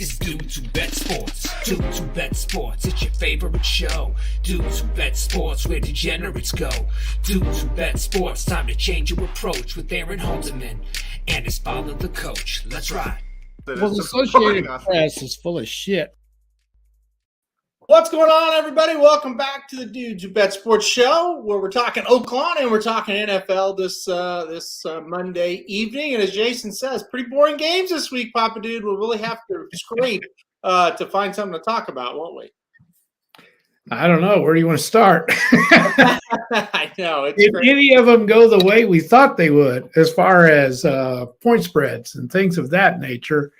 It's Dudes Who Bet Sports. Dudes Who Bet Sports. It's your favorite show. Dudes Who Bet Sports, where degenerates go. Dudes Who Bet Sports. Time to change your approach with Aaron Holzman and his father, the coach. Let's ride. Well, the Associated Press is full of shit. What's going on, everybody? Welcome back to the Dudes Who Bet Sports show, where we're talking Oaklawn and we're talking NFL this Monday evening. And as Jason says, pretty boring games this week, Papa Dude. We'll really have to scrape to find something to talk about, won't we? I don't know. Where do you want to start? I know. If crazy. Any of them go the way we thought they would, as far as point spreads and things of that nature,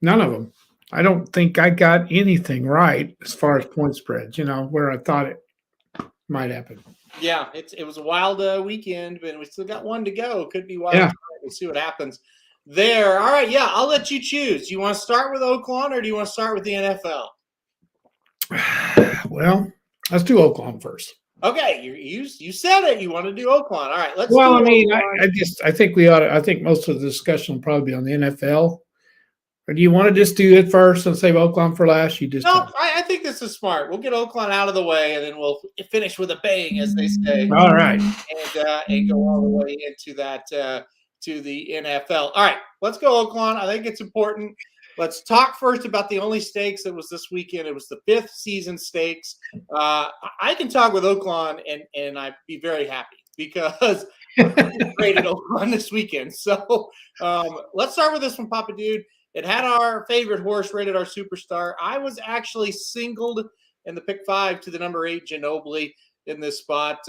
none of them. I don't think I got anything right as far as point spreads, where I thought it might happen. Yeah, it was a wild weekend, but we still got one to go. Could be wild. Yeah. We'll see what happens there. All right, yeah, I'll let you choose. Do you want to start with Oaklawn or do you want to start with the NFL? Well, let's do Oaklawn first. Okay, you said it. You want to do Oaklawn. All right, let's. Well, I think we ought to. I think most of the discussion will probably be on the NFL. Or do you want to just do it first and save Oaklawn for last? I think this is smart. We'll get Oaklawn out of the way, and then we'll finish with a bang, as they say. All right, and go all the way into that to the NFL. All right, let's go Oaklawn. I think it's important. Let's talk first about the only stakes that was this weekend. It was the 5th season stakes. I can talk with Oaklawn, and I'd be very happy because I rated Oaklawn this weekend. So let's start with this one, Papa Dude. It had our favorite horse rated our superstar. I was actually singled in the pick 5 to the number 8, Ginobili, in this spot.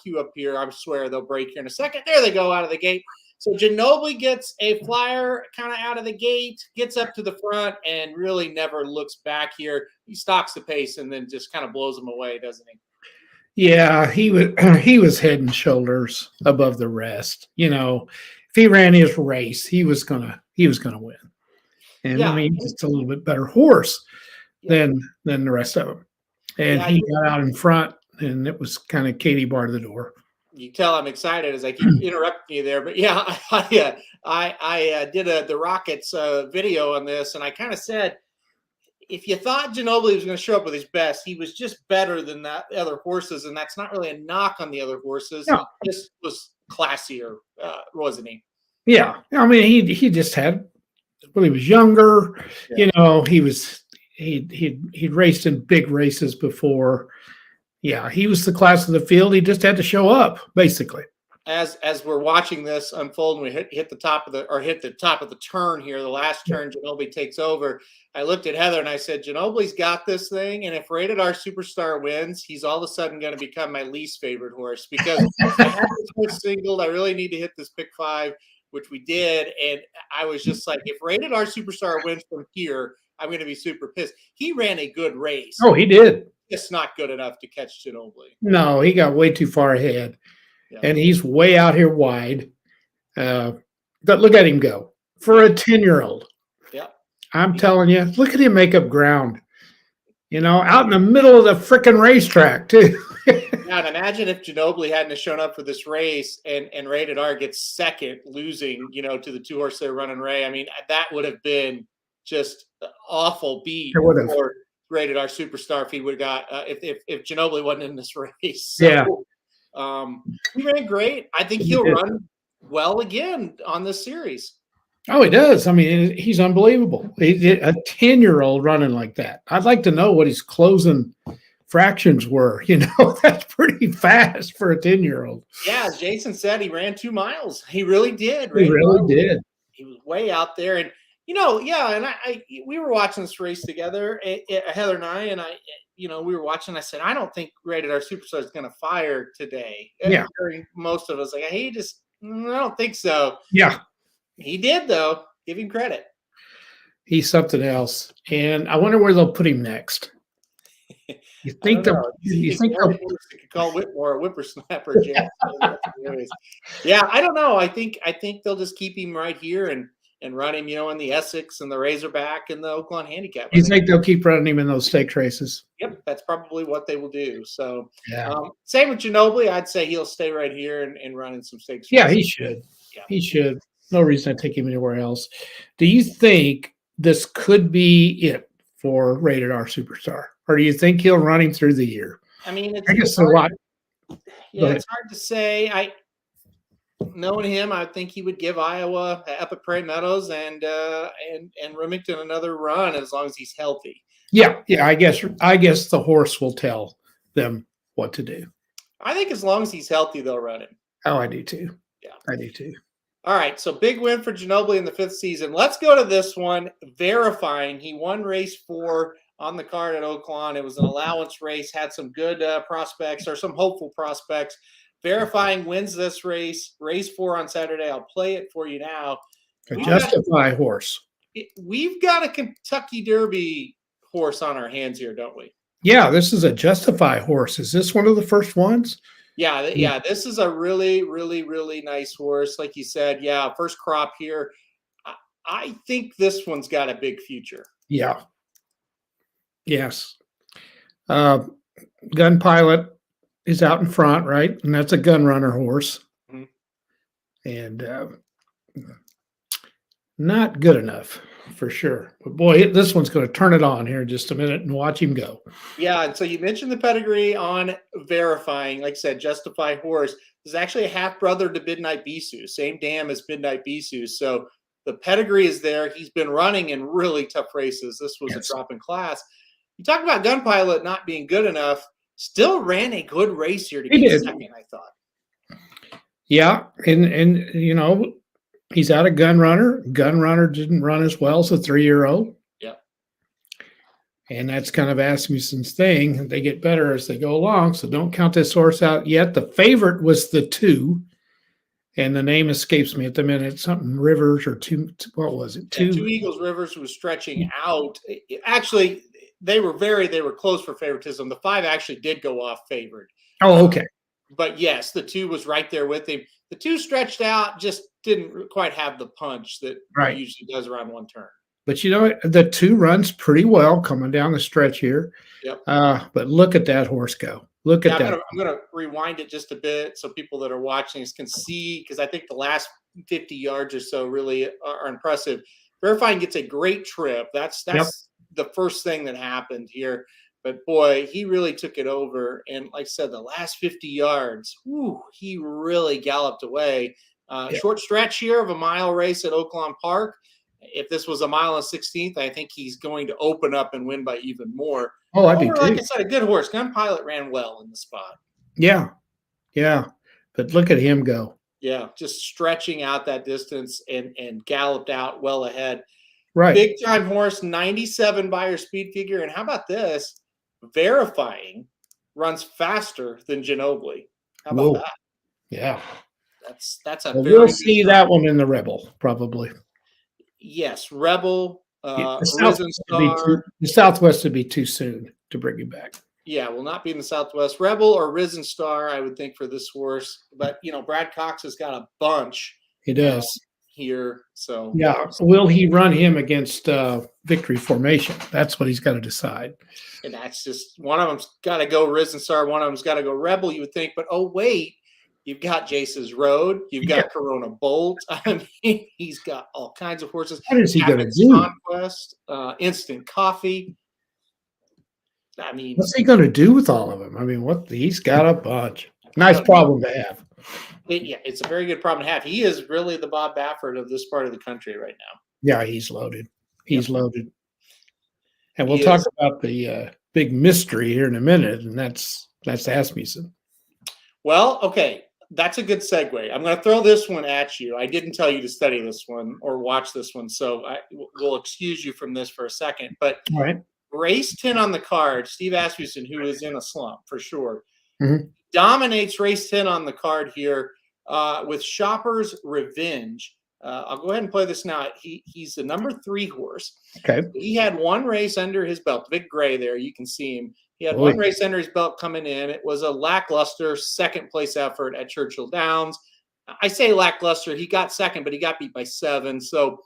Cue up here. I swear they'll break here in a second. There they go out of the gate. So Ginobili gets a flyer kind of out of the gate, gets up to the front, and really never looks back here. He stalks the pace and then just kind of blows them away, doesn't he? Yeah, he was head and shoulders above the rest. If he ran his race, he was gonna win. And yeah. I mean, he's a little bit better horse than the rest of them. And he got out in front, and it was kind of Katie bar to the door. You tell I'm excited as I keep interrupting you there, but yeah, I did the Rockets video on this, and I kind of said, if you thought Ginobili was going to show up with his best, he was just better than the other horses, and that's not really a knock on the other horses. No. This was classier, wasn't he? Yeah, I mean, he just had. When he was younger, he'd raced in big races before. Yeah, he was the class of the field. He just had to show up, basically. As we're watching this unfold, and we hit the top of the turn here, the last turn, Ginobili takes over. I looked at Heather and I said, Ginobili's got this thing, and if Rated R Superstar wins, he's all of a sudden going to become my least favorite horse because I have this horse singled. I really need to hit this pick 5. Which we did, and I was just like, if Rated R Superstar wins from here, I'm going to be super pissed. He ran a good race. Oh, he did. It's not good enough to catch Ginobili. No, he got way too far ahead, and he's way out here wide. But look at him go. For a 10-year-old. Yeah. I'm telling you, look at him make up ground. Out in the middle of the freaking racetrack, too. Now, imagine if Ginobili hadn't shown up for this race and Rated R gets second, losing, to the 2 horse they're running Ray. I mean, that would have been just an awful beat for Rated R Superstar if he would have got if Ginobili wasn't in this race. So, yeah. He ran great. I think he'll run well again on this series. Oh, he does. I mean, he's unbelievable. A 10-year-old running like that. I'd like to know what his closing fractions were. That's pretty fast for a 10-year-old. Yeah, as Jason said, he ran 2 miles. He really did. He really did. He was way out there. And, and we were watching this race together, Heather and I, we were watching. I said, I don't think Rated R Superstar is going to fire today. Yeah. Most of us, I don't think so. Yeah. He did, though. Give him credit. He's something else. And I wonder where they'll put him next. You think they'll call Whitmore a whippersnapper, James. Yeah, I don't know. I think they'll just keep him right here and run him, in the Essex and the Razorback and the Oaklawn Handicap. You think they'll keep running him in those stakes races? Yep, that's probably what they will do. So, yeah. Same with Ginobili. I'd say he'll stay right here and run in some stakes. Yeah, he should. Yeah. He should. No reason to take him anywhere else. Do you think this could be it for Rated R Superstar? Or do you think he'll run him through the year? I mean, I guess a lot. Yeah, it's hard to say. Knowing him, I think he would give Iowa up at Prairie Meadows and Remington another run as long as he's healthy. Yeah. I guess the horse will tell them what to do. I think as long as he's healthy, they'll run him. Oh, I do too. Yeah, I do too. All right, so big win for Ginobili in the 5th season. Let's go to this one. Verifying he won race 4 on the card at Oaklawn. It was an allowance race, had some good prospects or some hopeful prospects. Verifying wins this race 4 on Saturday. I'll play it for you now. A Justify horse. We've got a Kentucky Derby horse on our hands here, don't we? Yeah, this is a Justify horse. Is this one of the first ones? Yeah. This is a really, really, really nice horse. Like you said, first crop here. I think this one's got a big future. Yeah. Yes. Gun Pilot is out in front, right? And that's a gun runner horse. Mm-hmm. And not good enough for sure. But boy, this one's going to turn it on here in just a minute and watch him go. Yeah, and so you mentioned the pedigree on Verifying. Like I said, Justify horse. This is actually a half-brother to Midnight Bisou, same dam as Midnight Bisou. So the pedigree is there. He's been running in really tough races. This was a drop in class. You talk about Gun Pilot not being good enough. Still ran a good race here to get second, I thought. Yeah, and you know, he's out of Gun Runner. Gun Runner didn't run as well as a 3-year-old. Yeah. And that's kind of Asmussen's thing. They get better as they go along, so don't count this horse out yet. The favorite was the 2, and the name escapes me at the minute. Something Rivers or 2. What was it? 2 Eagles Rivers was stretching out. Actually, they were close for favoritism. The 5 actually did go off favored. Oh, okay. But yes, the 2 was right there with him. The 2 stretched out, just didn't quite have the punch that he usually does around one turn. But you know, the 2 runs pretty well coming down the stretch here. Yep. But look at that horse go. Look at that. I'm going to rewind it just a bit so people that are watching this can see, because I think the last 50 yards or so really are impressive. Verifying gets a great trip. That's the first thing that happened here. But boy, he really took it over. And like I said, the last 50 yards, he really galloped away. Short stretch here of a mile race at Oaklawn Park. If this was a mile and 16th, I think he's going to open up and win by even more. Oh, I do too. Like I said, a good horse. Gun Pilot ran well in the spot. Yeah. But look at him go. Yeah, just stretching out that distance and galloped out well ahead. Right. Big time horse, 97 Beyer speed figure. And how about this? Verifying runs faster than Ginobili. How about that? Yeah. That's a we'll see that one in the Rebel, probably. Yes, Rebel, the Southwest would be too soon to bring him back. Yeah, will not be in the Southwest. Rebel or Risen Star, I would think, for this horse. But, you know, Brad Cox has got a bunch. He does. Here, so. Yeah, will he run him against Victory Formation? That's what he's got to decide. And that's just, one of them's got to go Risen Star, one of them's got to go Rebel, you would think. But, oh, wait. You've got Jace's Road. You've got Corona Bolt. I mean, he's got all kinds of horses. What is he going to do? Conquest, Instant Coffee. I mean, what's he going to do with all of them? I mean, he's got a bunch. Nice problem to have. It's a very good problem to have. He is really the Bob Baffert of this part of the country right now. Yeah, he's loaded. He's loaded. And we'll talk about the big mystery here in a minute, and that's Asmussen. Well, okay. That's a good segue. I'm going to throw this one at you. I didn't tell you to study this one or watch this one, so we'll excuse you from this for a second. But all right. Race 10 on the card, Steve Asmussen, who is in a slump for sure, dominates race 10 on the card here with Shopper's Revenge. I'll go ahead and play this now. He's the number 3 horse. Okay. He had one race under his belt. Big gray there. You can see him. He had one race under his belt coming in. It was a lackluster second-place effort at Churchill Downs. I say lackluster. He got second, but he got beat by 7. So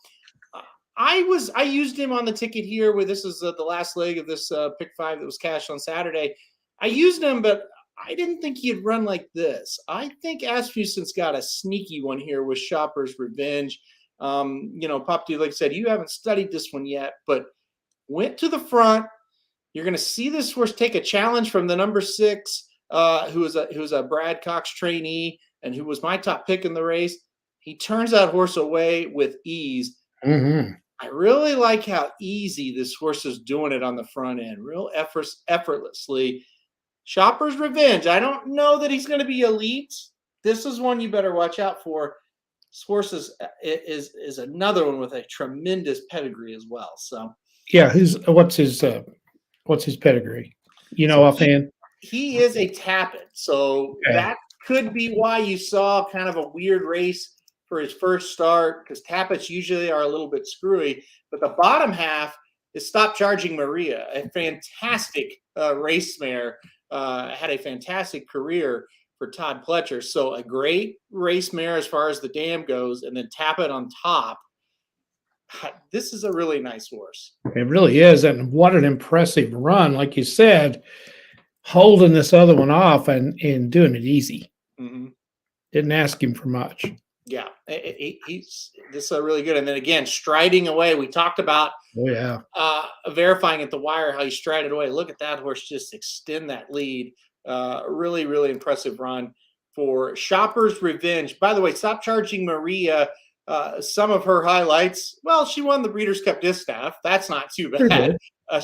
I used him on the ticket here. This is the last leg of this pick 5 that was cashed on Saturday. I used him, but I didn't think he'd run like this. I think Asmussen's got a sneaky one here with Shopper's Revenge. Pop D, like I said, you haven't studied this one yet, but went to the front. You're going to see this horse take a challenge from the number 6, who was a Brad Cox trainee and who was my top pick in the race. He turns that horse away with ease. Mm-hmm. I really like how easy this horse is doing it on the front end, real effortlessly. Shopper's Revenge. I don't know that he's going to be elite. This is one you better watch out for. This horse is another one with a tremendous pedigree as well. So yeah, what's his pedigree? Offhand. He is a Tappet, so that could be why you saw kind of a weird race for his first start, because Tappets usually are a little bit screwy. But the bottom half is Stop Charging Maria, a fantastic race mare, had a fantastic career for Todd Pletcher. So a great race mare as far as the dam goes, and then Tappet on top. This is a really nice horse. It really is, and what an impressive run, like you said, holding this other one off and doing it easy. Mm-hmm. Didn't ask him for much. Yeah, this is a really good. And then again, striding away. We talked about verifying at the wire how he strided away. Look at that horse just extend that lead. Really, really impressive run for Shopper's Revenge. By the way, Stop Charging Maria. Some of her highlights. Well, she won the Breeders' Cup Distaff. That's not too bad.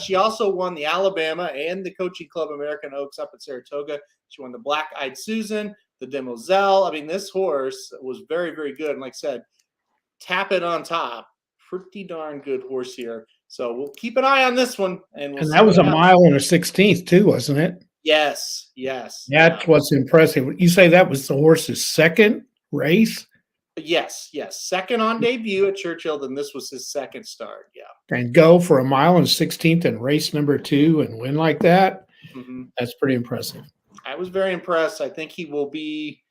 She also won the Alabama and the Coaching Club American Oaks up at Saratoga. She won the Black Eyed Susan, the Demoiselle. I mean, this horse was very, very good. And like I said, Tappet on top. Pretty darn good horse here. So we'll keep an eye on this one. And that was a mile and a 16th too, wasn't it? Yes. That's what's impressive. You say that was the horse's second race? Yes. Second on debut at Churchill, then this was his second start. Yeah. And go for a mile and 16th in race number 2 and win like that. Mm-hmm. That's pretty impressive. I was very impressed. I think he will be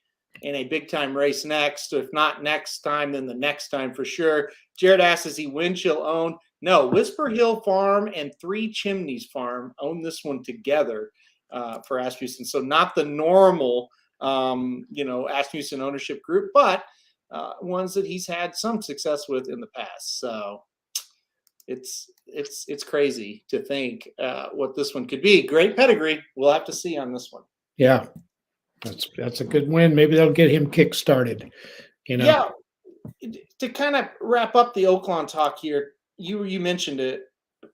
in a big time race next. If not next time, then the next time for sure. Jared asks, is he Winchell owned? No, Whisper Hill Farm and Three Chimneys Farm own this one together for Asmussen. So not the normal, Asmussen ownership group, but ones that he's had some success with in the past. So it's crazy to think what this one could be. Great pedigree. We'll have to see on this one. Yeah, that's a good win. Maybe that'll get him kick started. Yeah. To kind of wrap up the Oaklawn talk here, you mentioned it.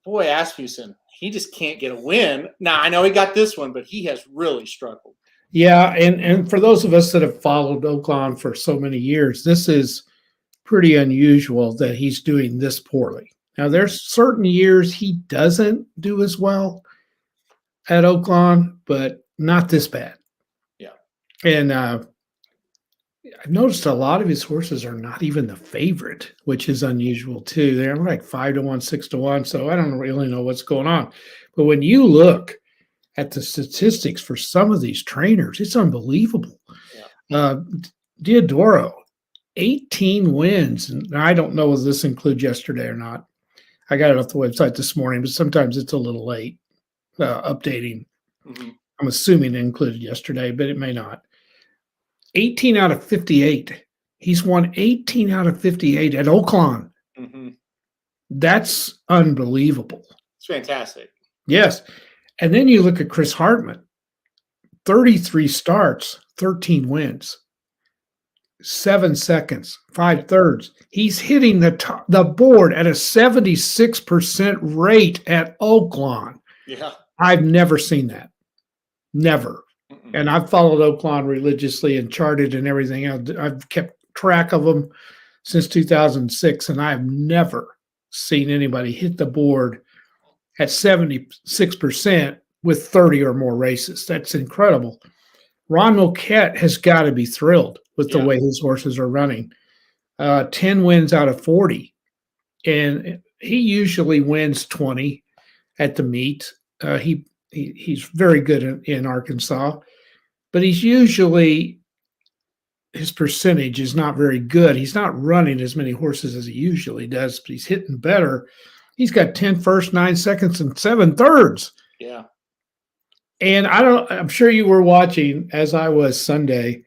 Boy, Asmussen, he just can't get a win. Now I know he got this one, but he has really struggled. Yeah, and for those of us that have followed Oaklawn for so many years, this is pretty unusual that he's doing this poorly. Now, there's certain years he doesn't do as well at Oaklawn, but not this bad. Yeah. And I've noticed a lot of his horses are not even the favorite, which is unusual too. They're like 5-1, 6-1, so I don't really know what's going on. But when you look at the statistics for some of these trainers, it's unbelievable. Yeah. Diodoro, 18 wins. And I don't know if this includes yesterday or not. I got it off the website this morning, but sometimes it's a little late updating. Mm-hmm. I'm assuming it included yesterday, but it may not. 18 out of 58. He's won 18 out of 58 at Oaklawn. Mm-hmm. That's unbelievable. It's fantastic. Yes. And then you look at Chris Hartman, 33 starts, 13 wins, 7 seconds, 5/3. He's hitting the board at a 76% rate at Oaklawn. Yeah. I've never seen that. Never. Mm-mm. And I've followed Oaklawn religiously and charted and everything. I've kept track of them since 2006, and I've never seen anybody hit the board at 76% with 30 or more races. That's incredible. Ron Moquette has got to be thrilled with the way his horses are running. 10 wins out of 40. And he usually wins 20 at the meet. He's very good in Arkansas, but he's usually, his percentage is not very good. He's not running as many horses as he usually does, but he's hitting better. He's got 10 firsts, 9 seconds, and 7/3. Yeah. And I'm sure you were watching, as I was Sunday.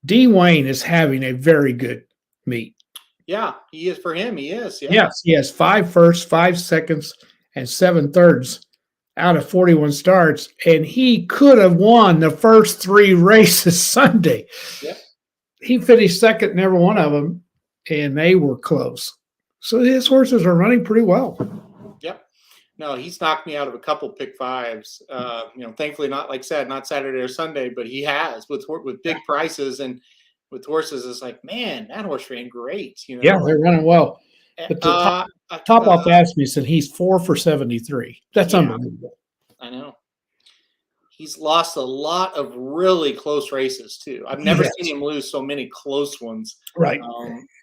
D. Wayne is having a very good meet. Yeah, he is. For him, he is. Yeah. Yes, he has 5 firsts, 5 seconds, and 7 thirds out of 41 starts, and he could have won the first 3 races Sunday. Yep. He finished second in every one of them, and they were close. So his horses are running pretty well. Yep. No, he's knocked me out of a couple pick fives. Thankfully not, like I said, not Saturday or Sunday, but he has with big prices and with horses. It's like, man, that horse ran great. Yeah, they're running well. But the top off Asmussen, he's 4 for 73. That's unbelievable. I know. He's lost a lot of really close races too. I've never seen him lose so many close ones. Right.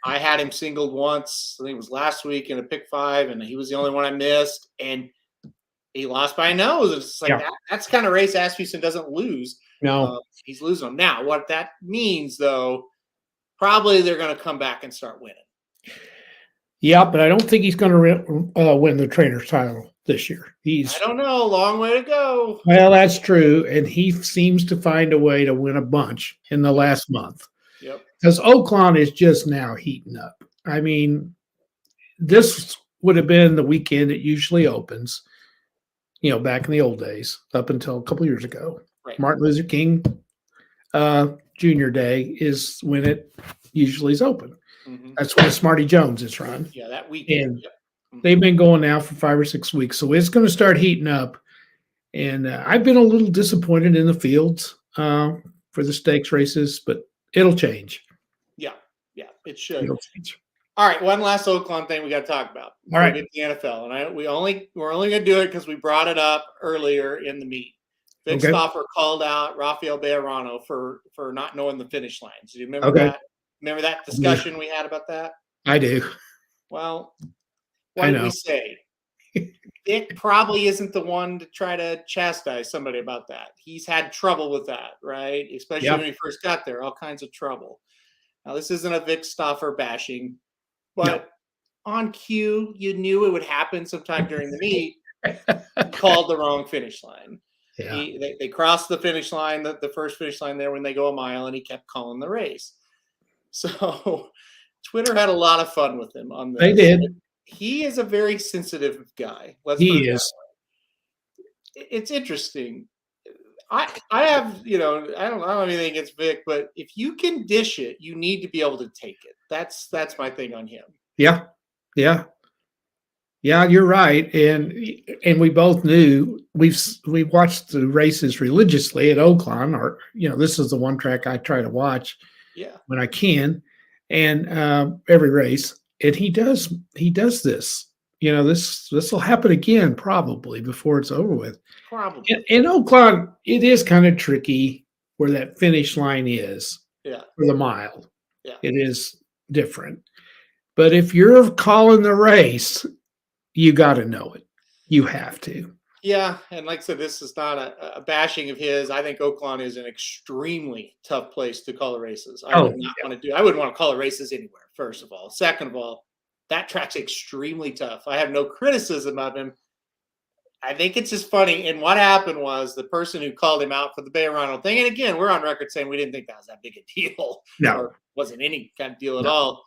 I had him singled once. I think it was last week in a pick 5, and he was the only one I missed. And he lost by a nose. It's like that's the kind of race Asmussen doesn't lose. No, he's losing them. Now, what that means, though, probably they're going to come back and start winning. Yeah, but I don't think he's going to win the trainer's title this year. I don't know. Long way to go. Well, that's true. And he seems to find a way to win a bunch in the last month. Yep. Because Oaklawn is just now heating up. I mean, this would have been the weekend it usually opens, back in the old days, up until a couple years ago. Right. Martin Luther King Jr. Day is when it usually is open. Mm-hmm. That's when Smarty Jones is run. Yeah, that weekend. And they've been going now for 5 or 6 weeks. So it's going to start heating up. And I've been a little disappointed in the fields for the stakes races, but it'll change. Yeah, it should. It'll change. All right, one last Oaklawn thing we got to talk about. All right. The NFL, and we're only going to do it because we brought it up earlier in the meet. Vic Stauffer called out Rafael Bejarano for not knowing the finish lines. Do you remember that? Remember that discussion we had about that? I do. Well, what did we say? Vic probably isn't the one to try to chastise somebody about that. He's had trouble with that, right? Especially when he first got there, all kinds of trouble. Now, this isn't a Vic Stauffer bashing, but on cue, you knew it would happen sometime during the meet. He called the wrong finish line. Yeah. They crossed the finish line, the first finish line there when they go a mile, and he kept calling the race. So Twitter had a lot of fun with him on this. They did. He is a very sensitive guy. He is. It's interesting. I have, I don't have anything against Vic, but if you can dish it, you need to be able to take it. That's my thing on him. Yeah. Yeah, you're right. And we both knew we've watched the races religiously at Oaklawn, or this is the one track I try to watch when I can, and every race. And he does this. This will happen again probably before it's over with. Probably. In Oaklawn, it is kind of tricky where that finish line is. Yeah. For the mile. Yeah. It is different. But if you're calling the race, you got to know it. You have to. Yeah, and like I said, this is not a bashing of his. I think Oaklawn is an extremely tough place to call the races. I wouldn't want to call the races anywhere, first of all. Second of all, that track's extremely tough. I have no criticism of him. I think it's just funny. And what happened was the person who called him out for the Bejarano thing, and again, we're on record saying we didn't think that was that big a deal. No. Or wasn't any kind of deal at all.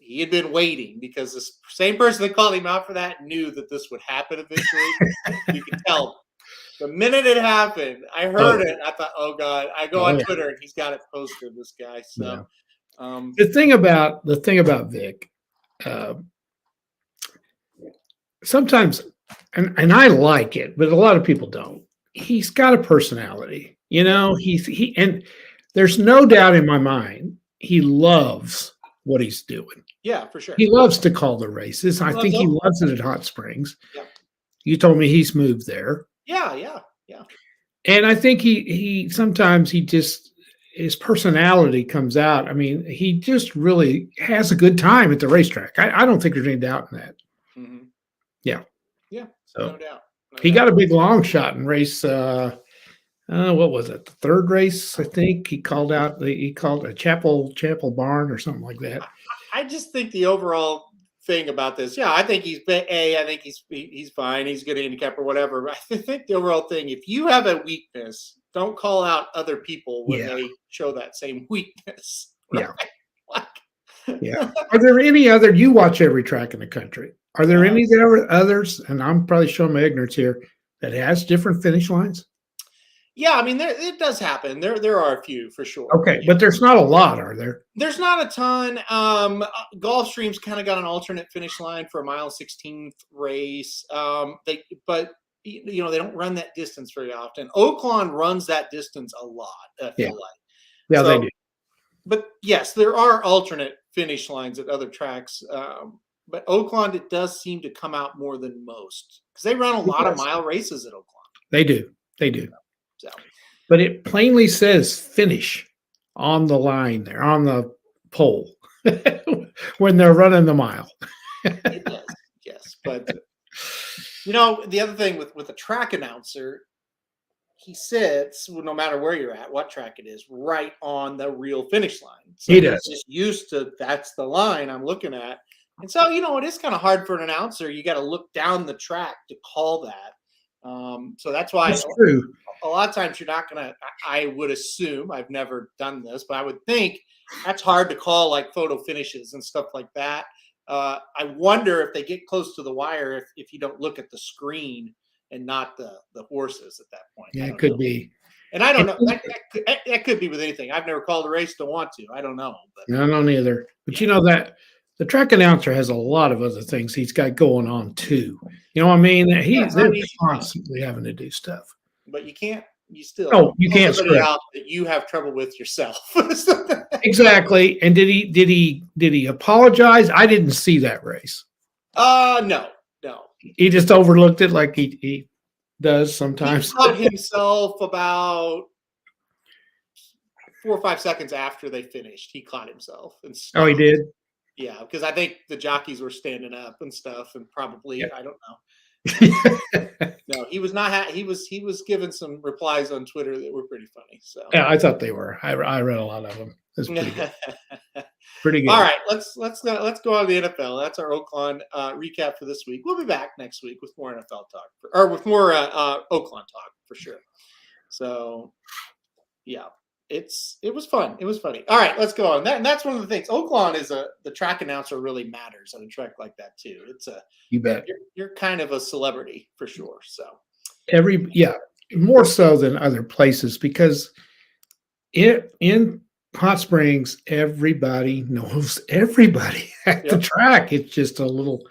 He had been waiting because the same person that called him out for that knew that this would happen eventually. You can tell. The minute it happened, I heard it. I thought, oh God! I go on Twitter and he's got it posted. This guy. So the thing about Vic, sometimes, and I like it, but a lot of people don't. He's got a personality. And there's no doubt in my mind he loves what he's doing. Yeah, for sure. He loves to call the races. I think he loves it at Hot Springs. Yeah. You told me he's moved there. Yeah. And I think he sometimes his personality comes out. I mean, he just really has a good time at the racetrack. I don't think there's any doubt in that. Mm-hmm. Yeah. Yeah. So no doubt. He got a big long shot in race. What was it? The third race, I think. He called a chapel barn or something like that. I just think the overall thing about this, I think I think he's fine. He's a good handicap or whatever. But I think the overall thing, if you have a weakness, don't call out other people when they show that same weakness. Right? Yeah. Yeah. Are there any other? You watch every track in the country. Are there any others? And I'm probably showing my ignorance here that has different finish lines. Yeah, I mean, it does happen. There are a few for sure. Okay, but there's not a lot, are there? There's not a ton. Gulfstream's kind of got an alternate finish line for a mile 16th race. But they don't run that distance very often. Oaklawn runs that distance a lot. I feel like. Yeah, they do. But yes, there are alternate finish lines at other tracks. But Oaklawn, it does seem to come out more than most because they run a lot of mile races at Oaklawn. They do. They do. So. But it plainly says finish on the line there, on the pole, when they're running the mile. It does, yes. But, the other thing with a track announcer, he sits, no matter where you're at, what track it is, right on the real finish line. So he does. He's just used to, that's the line I'm looking at. And so, it is kind of hard for an announcer. You got to look down the track to call that. So that's why a lot of times you're not going to, I would assume, I've never done this, but I would think that's hard to call like photo finishes and stuff like that. I wonder if they get close to the wire, if you don't look at the screen and not the horses at that point. Yeah, it could be. And I don't know. That could be with anything. I've never called a race, don't want to. I don't know. But, I don't either. But that the track announcer has a lot of other things he's got going on too. You know what I mean? They're constantly having to do stuff. But you can't. You still. Oh, you can't script out that you have trouble with yourself. Exactly. And did he apologize? I didn't see that race. No. He just overlooked it like he does sometimes. He caught himself about 4 or 5 seconds after they finished. He caught himself. And oh, he did? Yeah, because I think the jockeys were standing up and stuff, and probably I don't know. No, he was not. He was giving some replies on Twitter that were pretty funny. So yeah, I thought they were. I read a lot of them. It's pretty good. Pretty good. All right, let's go on to the NFL. That's our Oaklawn recap for this week. We'll be back next week with more NFL talk, or with more Oaklawn talk for sure. So yeah. It was fun. It was funny. All right, let's go on. And that's one of the things. Oaklawn is the track announcer really matters on a track like that too. It's you bet. You're kind of a celebrity for sure. So more so than other places because in Hot Springs, everybody knows everybody at the track. It's just a little,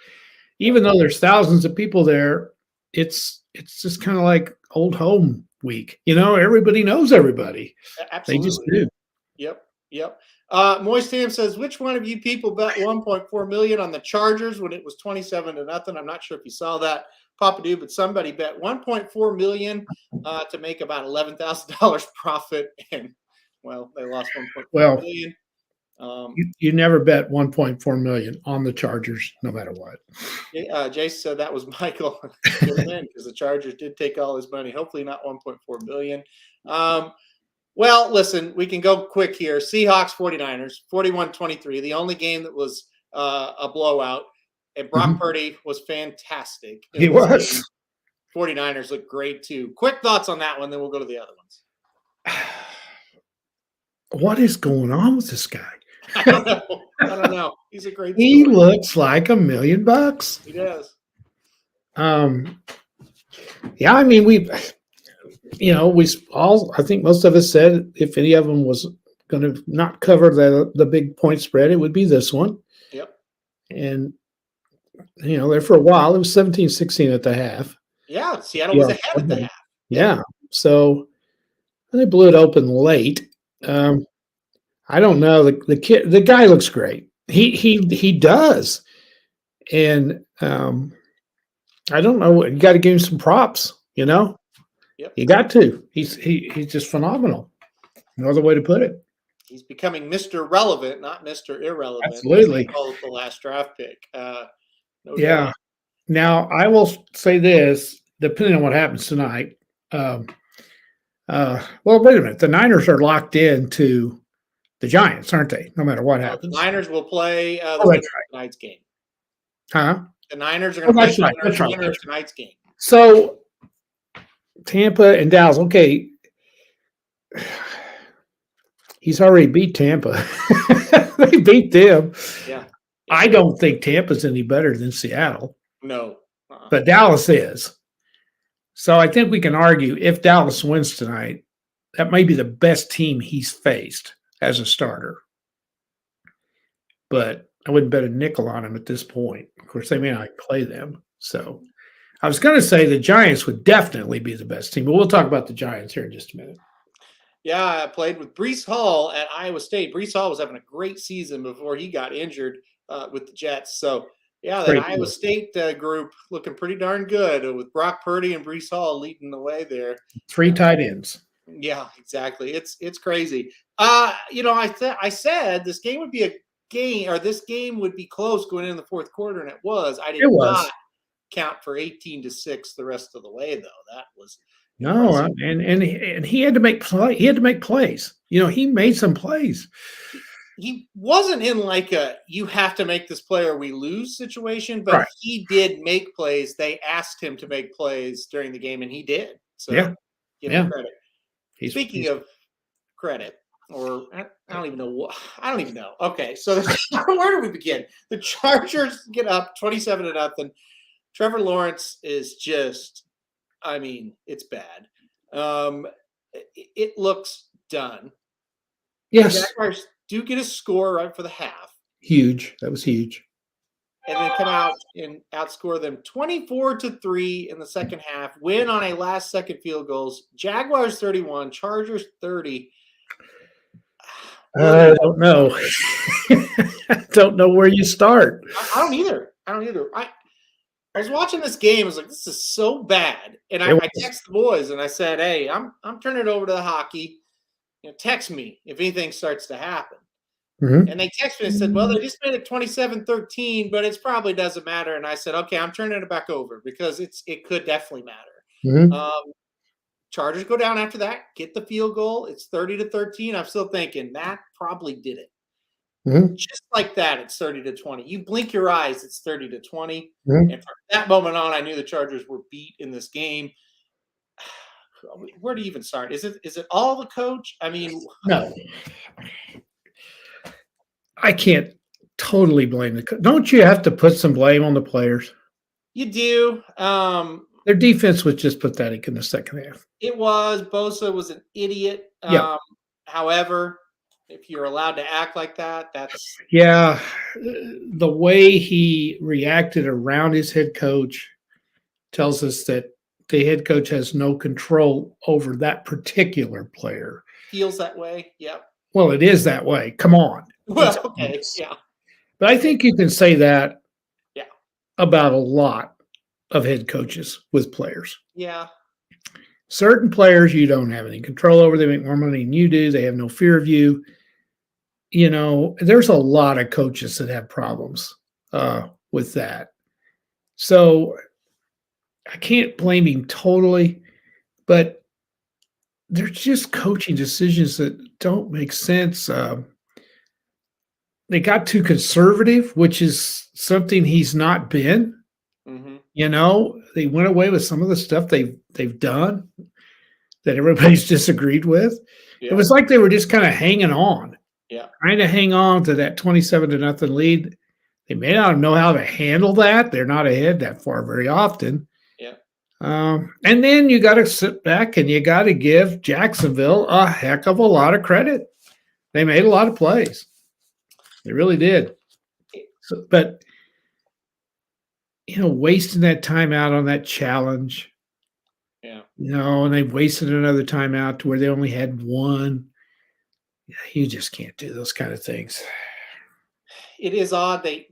even though there's thousands of people there, it's just kind of like old home week. Everybody knows everybody. Absolutely. They just do. Yep. Moist Ham says, which one of you people bet 1.4 million on the Chargers when it was 27-0? I'm not sure if you saw that, Papa Dude, but somebody bet 1.4 million to make about $11,000 profit, and they lost 1.4 million. You never bet 1.4 million on the Chargers, no matter what. Jason said that was Michael because the Chargers did take all his money. Hopefully not 1.4 billion. Well, listen, we can go quick here. Seahawks, 49ers, 41-23. The only game that was a blowout. And Brock Purdy was fantastic. He was. 49ers looked great too. Quick thoughts on that one, then we'll go to the other ones. What is going on with this guy? I don't know. He's a great story. He looks like $1 million. He does. Yeah, I mean, we all, I think most of us said if any of them was going to not cover the big point spread, it would be this one. Yep. And, there for a while, it was 17-16 at the half. Yeah, Seattle was ahead at the half. Yeah. So they blew it open late. I don't know. The guy looks great. He does. And I don't know. You got to give him some props, Yep. You got to. He's just phenomenal. No other way to put it. He's becoming Mr. Relevant, not Mr. Irrelevant. Absolutely. Called the last draft pick. No yeah. doubt. Now I will say this, depending on what happens tonight. Well, wait a minute. The Niners are locked into the Giants, aren't they? No matter what happens. The Niners will play tonight's game. Huh? The Niners are going to play tonight's game. So Tampa and Dallas. Okay. He's already beat Tampa. They beat them. I don't think Tampa's any better than Seattle, No. but Dallas is. So I think we can argue if Dallas wins tonight, that might be the best team he's faced as a starter. But I wouldn't bet a nickel on him at this point. Of course, they may not play them. So I was going to say the Giants would definitely be the best team, but we'll talk about the Giants here in just a minute. Yeah, I played with Breece Hall at Iowa State. Breece Hall was having a great season before he got injured with the Jets. So, yeah, that Iowa State group looking pretty darn good with Brock Purdy and Breece Hall leading the way there. 3 tight ends. Yeah, exactly. It's crazy. I said this game would be a game, or this game would be close going into the fourth quarter, and it was. I did not count for 18-6 the rest of the way, though. That was impressive. And he had to make play. He had to make plays. He made some plays. He wasn't in like a you have to make this play or we lose situation, but he did make plays. They asked him to make plays during the game, and he did. So give him credit. Speaking of credit, or I don't even know. I don't even know. Okay, so where do we begin? The Chargers get up 27-0. Trevor Lawrence is just, it's bad. It looks done. Yes. The Jaguars do get a score right for the half. Huge. That was huge. And then come out and outscore them 24-3 in the second half. Win on a last-second field goals. Jaguars 31, Chargers 30. I don't know. I don't know where you start. I don't either. I was watching this game. I was like, this is so bad. And I texted the boys and I said, hey, I'm turning it over to the hockey. Text me if anything starts to happen. Mm-hmm. And they texted me and said, well, they just made it 27-13, but it probably doesn't matter. And I said, okay, I'm turning it back over because it could definitely matter. Mm-hmm. Chargers go down after that, get the field goal. It's 30-13. I'm still thinking that probably did it. Mm-hmm. Just like that, it's 30-20. You blink your eyes, it's 30-20. Mm-hmm. And from that moment on, I knew the Chargers were beat in this game. Where do you even start? Is it all the coach? No. I can't totally blame the coach. Don't you have to put some blame on the players? You do. Their defense was just pathetic in the second half. It was. Bosa was an idiot. However, if you're allowed to act like that, that's... Yeah. The way he reacted around his head coach tells us that the head coach has no control over that particular player. Feels that way, yep. Well, it is that way. Come on. Well, okay, yeah. But I think you can say that about a lot of head coaches with players. Yeah. Certain players you don't have any control over. They make more money than you do. They have no fear of you. There's a lot of coaches that have problems with that. So I can't blame him totally, but they're just coaching decisions that don't make sense. They got too conservative, which is something he's not been. Mm-hmm. They went away with some of the stuff they've done that everybody's disagreed with. Yeah. It was like they were just kind of hanging on. Yeah. Trying to hang on to that 27-0 lead. They may not know how to handle that. They're not ahead that far very often. Yeah. And then you got to sit back and you got to give Jacksonville a heck of a lot of credit. They made a lot of plays. They really did. So, but, wasting that timeout on that challenge. Yeah. And they've wasted another timeout to where they only had one. You just can't do those kind of things. It is odd. They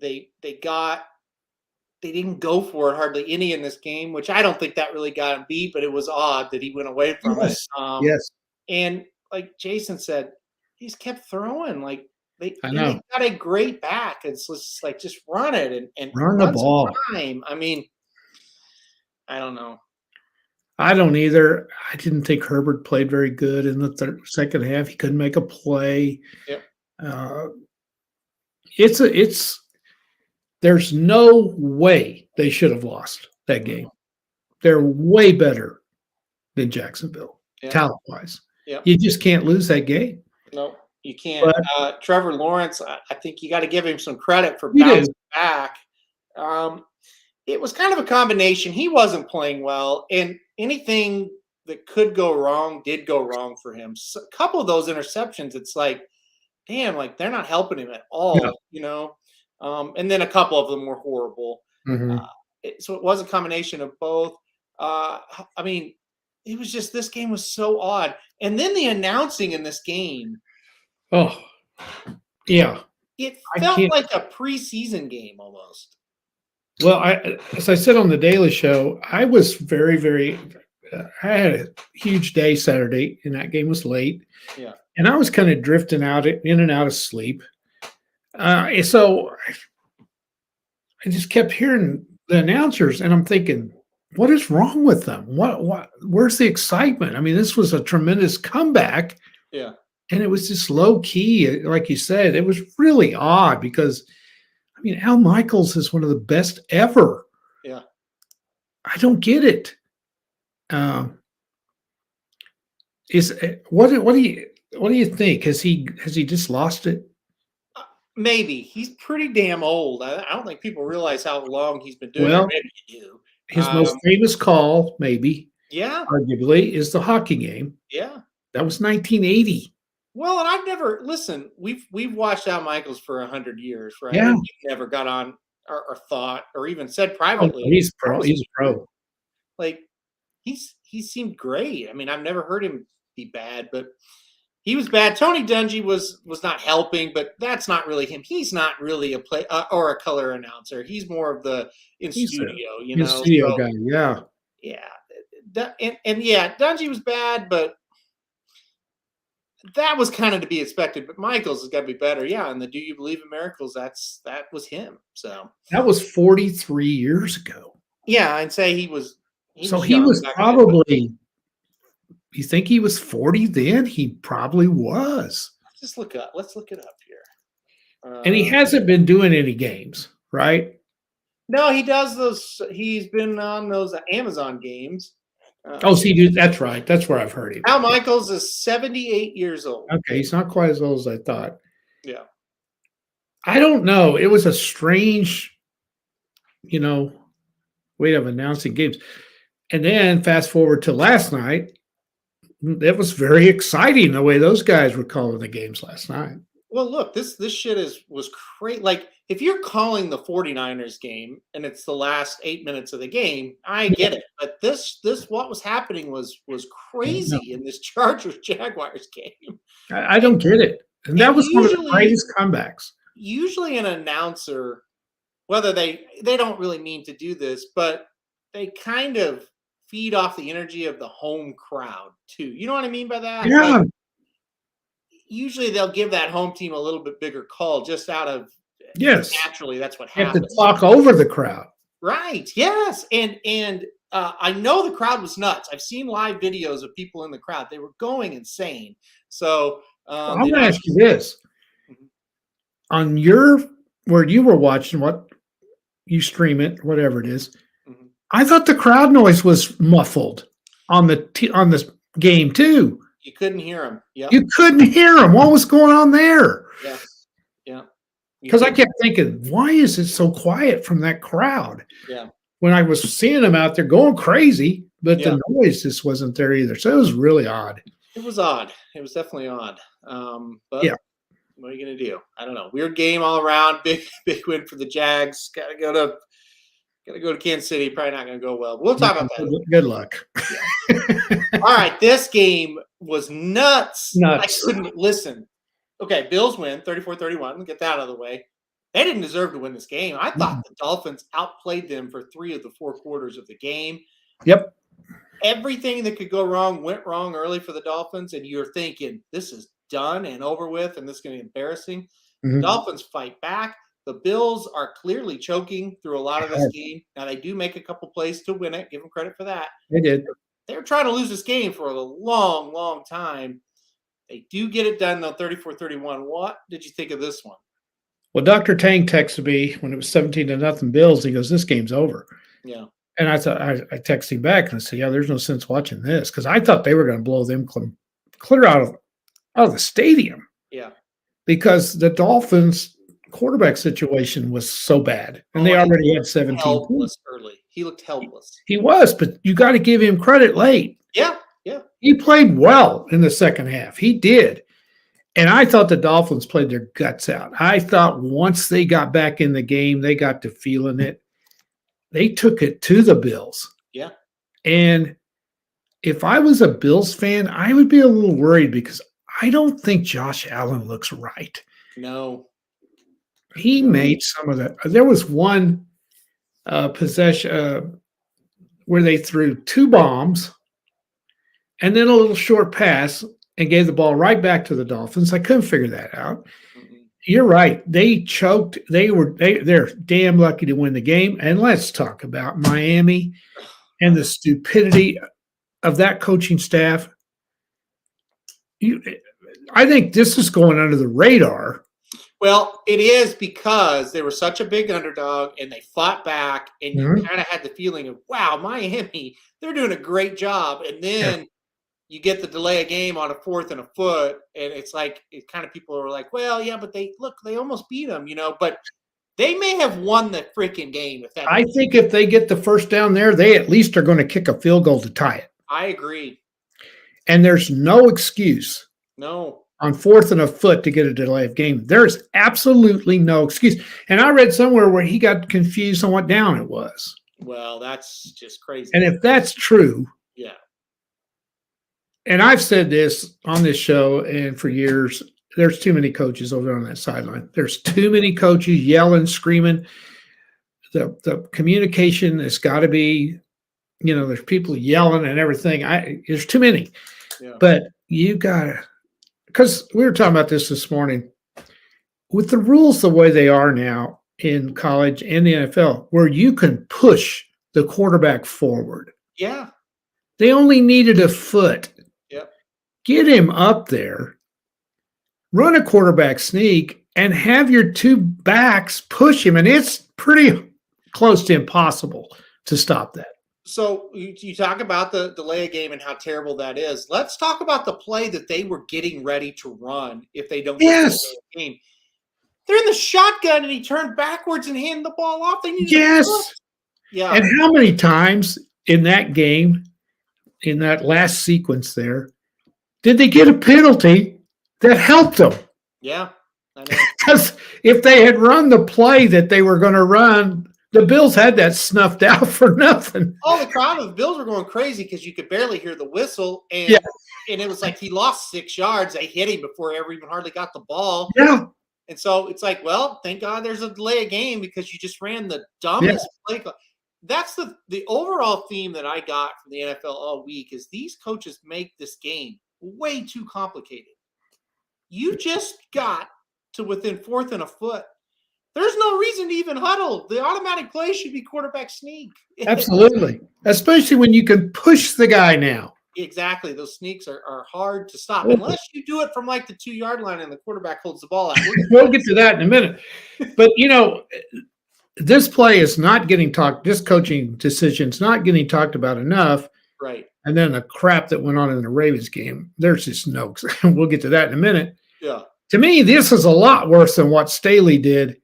didn't go for it hardly any in this game, which I don't think that really got him beat, but it was odd that he went away from it. Yes. And like Jason said, he just kept throwing. Like they got a great back. It's just like just run it and run the ball. Time. I don't know. I don't either. I didn't think Herbert played very good in the second half. He couldn't make a play. Yep. There's no way they should have lost that game. They're way better than Jacksonville, talent-wise. Yep. You just can't lose that game. No. You can't. Trevor Lawrence, I think you got to give him some credit for bouncing back. It was kind of a combination. He wasn't playing well, and anything that could go wrong did go wrong for him. So a couple of those interceptions, it's like, damn, like they're not helping him at all, and then a couple of them were horrible. So it was a combination of both. I mean, it was just, this game was so odd. And then the announcing in this game. Oh, yeah. It felt like a preseason game almost. Well, as I said on the Daily Show, I was very, very I had a huge day Saturday, and that game was late. Yeah. And I was kind of drifting in and out of sleep. So I just kept hearing the announcers, and I'm thinking, what is wrong with them? Where's the excitement? I mean, this was a tremendous comeback. Yeah. And it was just low key. Like you said, it was really odd because, I mean, Al Michaels is one of the best ever. Yeah. I don't get it. What do you think? Has he just lost it? Maybe. He's pretty damn old. I don't think people realize how long he's been doing Well, it. Maybe you do. His most famous call, maybe, arguably, is the hockey game. Yeah. That was 1980. Well, and I've never we've watched Al Michaels for 100 years, right? Yeah. We've never got on or thought or even said privately. He's pro. He's a pro. Like he seemed great. I mean, I've never heard him be bad, but he was bad. Tony Dungy was not helping, but that's not really him. He's not really a play or a color announcer. He's more of the studio, studio guy. Yeah. Yeah. And yeah, Dungy was bad, but that was kind of to be expected. But Michaels has got to be better. Yeah. And the Do You Believe in Miracles? That was him. So that was 43 years ago. Yeah, I'd say he was. He was probably. You think he was 40 then? He probably was. Let's look it up here. And he hasn't been doing any games, right? No, he does those. He's been on those Amazon games. That's right. That's where I've heard him. Al Michaels is 78 years old. Okay, he's not quite as old as I thought. Yeah. I don't know. It was a strange, way of announcing games. And then fast forward to last night. It was very exciting the way those guys were calling the games last night. Well, look, this shit was crazy. Like, if you're calling the 49ers game and it's the last 8 minutes of the game, I get it. But this what was happening was crazy in this Chargers-Jaguars game. I don't get it. And that was one of the greatest comebacks. Usually an announcer, whether they don't really mean to do this, but they kind of feed off the energy of the home crowd too. You know what I mean by that? Yeah. Like, usually they'll give that home team a little bit bigger call just out of naturally. That's what happens. You have to talk over the crowd. Right. Yes. And I know the crowd was nuts. I've seen live videos of people in the crowd. They were going insane. So I'm going to ask you this. On where you were watching, what you stream it, whatever it is, I thought the crowd noise was muffled on the game too. You couldn't hear them. Yeah. You couldn't hear them. What was going on there? Yeah. Yeah. Because I kept thinking, why is it so quiet from that crowd? Yeah. When I was seeing them out there going crazy, but the noise just wasn't there either. So it was really odd. It was odd. It was definitely odd. But what are you going to do? I don't know. Weird game all around. Big win for the Jags. Got to go to Kansas City. Probably not going to go well. We'll talk about that. Good luck. Yeah. All right. This game was nuts. I couldn't listen. Okay. Bills win 34-31. Get that out of the way. They didn't deserve to win this game. I thought the Dolphins outplayed them for 3 of the 4 quarters of the game. Yep. Everything that could go wrong went wrong early for the Dolphins. And you're thinking, this is done and over with, and this is going to be embarrassing. The Dolphins fight back. The Bills are clearly choking through a lot of this game. Now, they do make a couple plays to win it. Give them credit for that. They did. They were trying to lose this game for a long, long time. They do get it done, though, 34-31. What did you think of this one? Well, Dr. Tang texted me when it was 17-0 Bills. He goes, this game's over. Yeah. And I thought I texted him back and I said, yeah, there's no sense watching this because I thought they were going to blow them clear out of the stadium. Yeah. because the Dolphins quarterback situation was so bad, and they already had 17 points. Helpless early. He looked helpless. He was, but you got to give him credit late. Yeah, yeah. He played well in the second half. He did. And I thought the Dolphins played their guts out. I thought once they got back in the game, they got to feeling it. They took it to the Bills. Yeah. And if I was a Bills fan, I would be a little worried because I don't think Josh Allen looks right. No. He made some of that. There was one possession where they threw 2 bombs and then a little short pass and gave the ball right back to the Dolphins. I couldn't figure that out. Mm-hmm. You're right. They choked. They're damn lucky to win the game. And let's talk about Miami and the stupidity of that coaching staff. I think this is going under the radar. Well, it is because they were such a big underdog and they fought back, and you kind of had the feeling of, wow, Miami, they're doing a great job. And then you get the delay of game on a 4th and a foot, and it's like people are like, well, yeah, but they almost beat them, but they may have won the freaking game if that. I think if they get the first down there, they at least are going to kick a field goal to tie it. I agree. And there's no excuse. No. On 4th and a foot to get a delay of game. There's absolutely no excuse. And I read somewhere where he got confused on what down it was. Well, that's just crazy. And if that's true, yeah. And I've said this on this show and for years, there's too many coaches over on that sideline. There's too many coaches yelling, screaming. The communication has got to be, there's people yelling and everything. There's too many. Yeah. But you got to, because we were talking about this morning, with the rules the way they are now in college and the NFL, where you can push the quarterback forward. Yeah. They only needed a foot. Yep. Get him up there, run a quarterback sneak, and have your 2 backs push him. And it's pretty close to impossible to stop that. So you talk about the delay of game and how terrible that is. Let's talk about the play that they were getting ready to run if they don't get the game. They're in the shotgun and he turned backwards and handed the ball off. They needed Yeah. And how many times in that game, in that last sequence there, did they get a penalty that helped them? Yeah. Because if they had run the play that they were going to run, the Bills had that snuffed out for nothing. Oh, the crowd of the Bills were going crazy because you could barely hear the whistle. And it was like he lost 6 yards. They hit him before he ever even hardly got the ball. Yeah. And so it's like, well, thank God there's a delay of game because you just ran the dumbest play. That's the overall theme that I got from the NFL all week is these coaches make this game way too complicated. You just got to within 4th and a foot. There's no reason to even huddle. The automatic play should be quarterback sneak. Absolutely. Especially when you can push the guy now. Exactly. Those sneaks are hard to stop. Unless you do it from like the 2-yard line and the quarterback holds the ball out. We'll get to that in a minute. But, this play is not getting talked. This coaching decision is not getting talked about enough. Right. And then the crap that went on in the Ravens game, there's just no – we'll get to that in a minute. Yeah. To me, this is a lot worse than what Staley did.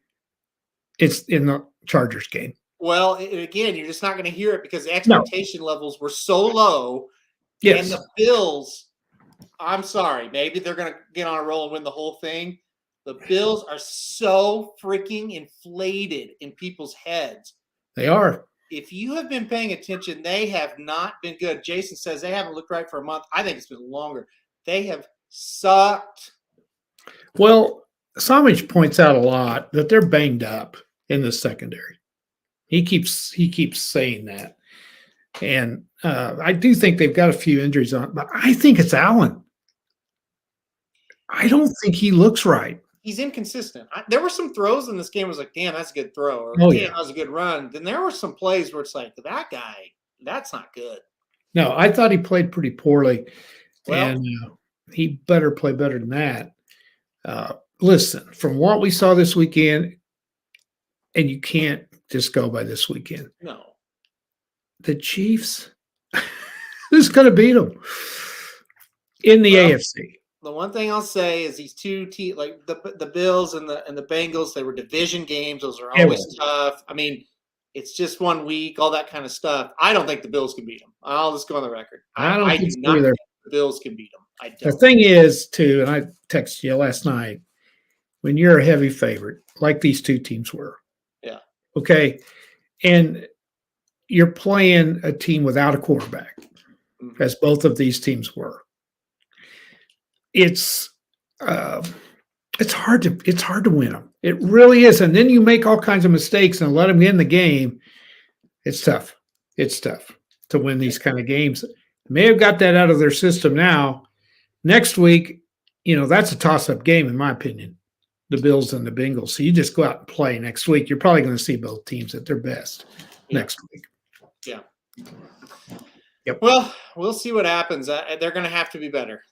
It's in the Chargers game. Well, again, you're just not going to hear it because the expectation levels were so low. Yes. And the Bills, I'm sorry, maybe they're going to get on a roll and win the whole thing. The Bills are so freaking inflated in people's heads. They are. If you have been paying attention, they have not been good. Jason says they haven't looked right for a month. I think it's been longer. They have sucked. Well, Somich points out a lot that they're banged up in the secondary. He keeps saying that. And I do think they've got a few injuries on, but I think it's Allen. I don't think he looks right. He's inconsistent. There were some throws in this game. I was like, damn, that's a good throw. Or, damn, that was a good run. Then there were some plays where it's like, that guy, that's not good. No, I thought he played pretty poorly. Well, and he better play better than that. Listen, from what we saw this weekend, and you can't just go by this weekend. No. The Chiefs, who's going to beat them in the AFC? the one thing I'll say is these two teams, like the Bills and the Bengals, they were division games. Those are always tough. I mean, it's just 1 week, all that kind of stuff. I don't think the Bills can beat them. I'll just go on the record. I do not think the Bills can beat them. I don't. The thing is, too, and I texted you last night, when you're a heavy favorite, like these two teams were. Yeah. Okay. And you're playing a team without a quarterback, as both of these teams were. It's hard to win them. It really is. And then you make all kinds of mistakes and let them get in the game. It's tough. It's tough to win these kind of games. They may have got that out of their system now. Next week, that's a toss-up game, in my opinion, the Bills and the Bengals. So you just go out and play next week. You're probably going to see both teams at their best next week. Yeah. Yep. Well, we'll see what happens. They're going to have to be better.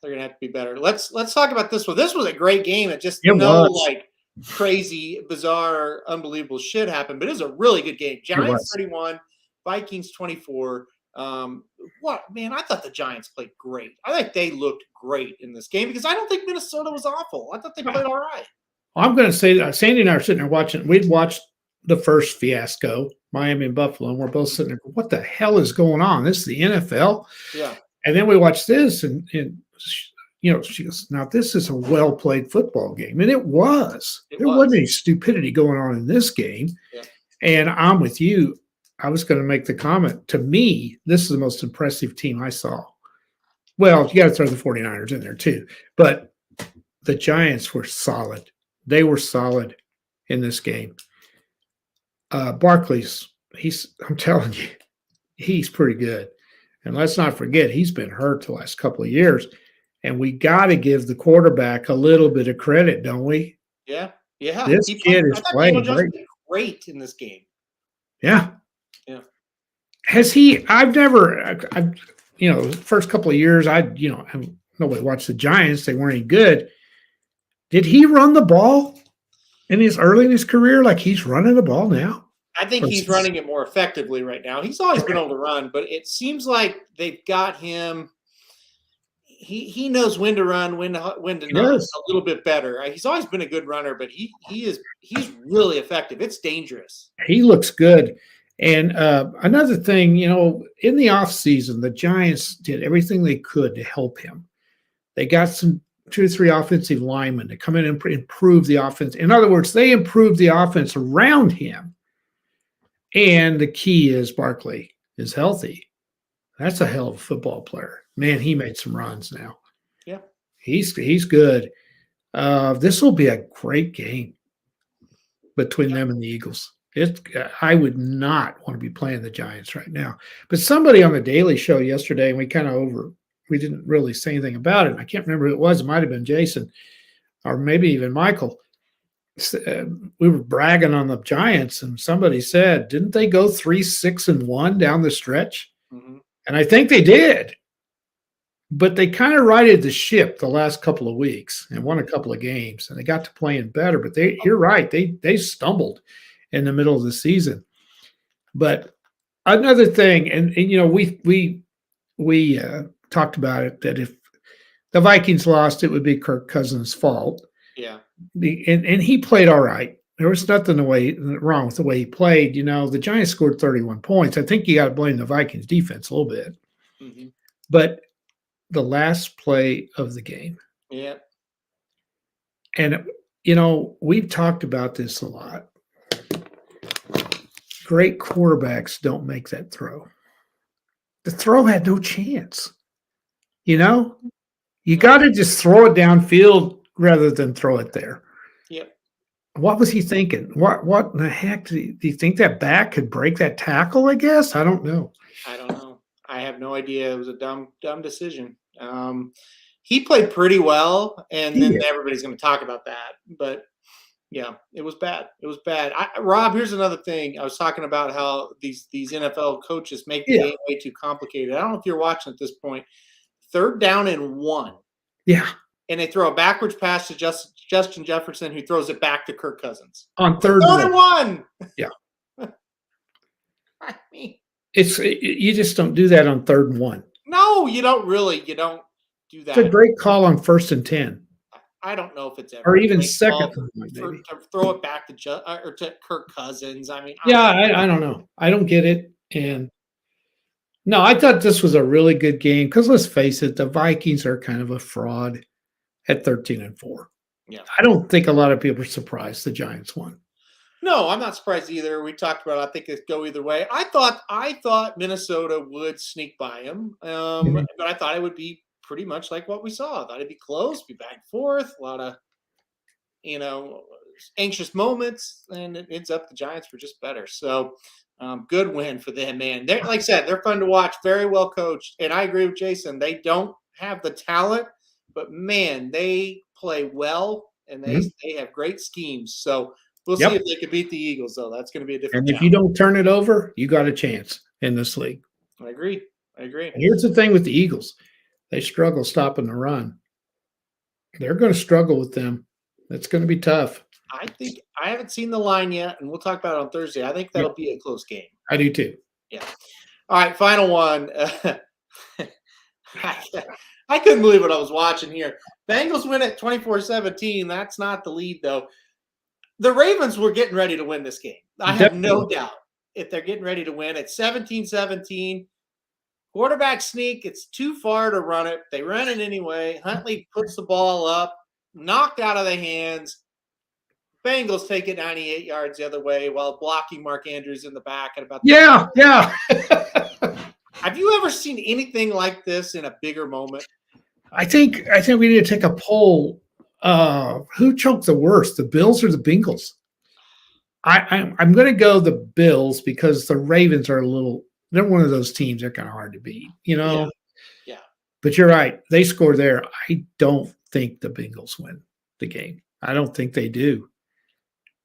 Let's talk about this one. This was a great game. Like crazy, bizarre, unbelievable shit happened, but it was a really good game. Giants 31, Vikings 24. I thought the Giants played great. I think they looked great in this game because I don't think Minnesota was awful. I thought they played all right. I'm going to say that Sandy and I are sitting there watching. We'd watched the first fiasco, Miami and Buffalo, and we're both sitting there. What the hell is going on? This is the NFL. Yeah. And then we watched this, and she goes, "Now this is a well played football game," and it was. There wasn't any stupidity going on in this game. Yeah. And I'm with you. I was going to make the comment. To me, this is the most impressive team I saw. Well, you got to throw the 49ers in there too, but the Giants were solid. They were solid in this game. Barkley's, I'm telling you, he's pretty good. And let's not forget, he's been hurt the last couple of years. And we got to give the quarterback a little bit of credit, don't we? Yeah. Yeah. This kid is playing great in this game. Yeah. Yeah. Has he, the first couple of years, nobody watched the Giants. They weren't any good. Did he run the ball early in his career like he's running the ball now? I think he's running it more effectively right now. He's always been able to run, but it seems like they've got him. He knows when to run, when to not a little bit better. He's always been a good runner, but he's really effective. It's dangerous. He looks good. And another thing, in the offseason, the Giants did everything they could to help him. They got 2 or 3 offensive linemen to come in and improve the offense. In other words, they improved the offense around him. And the key is Barkley is healthy. That's a hell of a football player. Man, he made some runs now. Yeah. He's good. This will be a great game between them and the Eagles. I would not want to be playing the Giants right now. But somebody on the Daily Show yesterday, and we didn't really say anything about it. I can't remember who it was. It might have been Jason or maybe even Michael. We were bragging on the Giants, and somebody said, didn't they go 3-6-1 down the stretch? Mm-hmm. And I think they did. But they kind of righted the ship the last couple of weeks and won a couple of games, and they got to playing better. But you're right. They stumbled in the middle of the season. But another thing, and we talked about it, that if the Vikings lost, it would be Kirk Cousins' fault. Yeah. And he played all right. There was nothing wrong with the way he played. The Giants scored 31 points. I think you got to blame the Vikings defense a little bit. Mm-hmm. But the last play of the game. Yeah. And, we've talked about this a lot. Great quarterbacks don't make that throw. The throw had no chance. You got to just throw it downfield rather than throw it there. Yep. What was he thinking? What in the heck? Do you think that back could break that tackle, I guess? I don't know. I have no idea. It was a dumb decision. He played pretty well, and then everybody's going to talk about that. But, yeah, it was bad. Rob, here's another thing. I was talking about how these NFL coaches make the game way too complicated. I don't know if you're watching at this point. 3rd down and 1. Yeah. And they throw a backwards pass to Justin Jefferson, who throws it back to Kirk Cousins. On 3rd and 1. Yeah. I mean, you just don't do that on 3rd and 1. No, you don't really. You don't. do It's a that. great call on 1st and 10. I don't know if it's ever Or a even great second call and one, maybe. to throw it back to Kirk Cousins. I mean, Yeah, I don't know. I don't get it. And no, I thought this was a really good game because let's face it, the Vikings are kind of a fraud at 13-4. Yeah. I don't think a lot of people are surprised the Giants won. No, I'm not surprised either. We talked about it. I think it go either way. I thought Minnesota would sneak by him, but I thought it would be pretty much like what we saw. I thought it'd be close, be back and forth, a lot of anxious moments, and it ends up the Giants were just better. So good win for them, man. They're, like I said, they're fun to watch, very well coached, and I agree with Jason. They don't have the talent, but man, they play well, and they have great schemes. So we'll see if they can beat the Eagles, though. That's going to be a different. And if you don't turn it over, you got a chance in this league. I agree. And here's the thing with the Eagles. They struggle stopping the run. They're going to struggle with them. It's going to be tough. I think I haven't seen the line yet, and we'll talk about it on Thursday. I think that'll be a close game. I do too. Yeah. All right, final one. I couldn't believe what I was watching here. Bengals win at 24-17. That's not the lead, though. The Ravens were getting ready to win this game. I have no doubt if they're getting ready to win. It's 17-17. Quarterback sneak. It's too far to run it. They run it anyway. Huntley puts the ball up, knocked out of the hands. Bengals take it 98 yards the other way while blocking Mark Andrews in the back at about. Yeah. Have you ever seen anything like this in a bigger moment? I think we need to take a poll. Who choked the worst, the Bills or the Bengals? I'm going to go the Bills because the Ravens are they're one of those teams that are kind of hard to beat, Yeah. But you're right. They score there. I don't think the Bengals win the game. I don't think they do.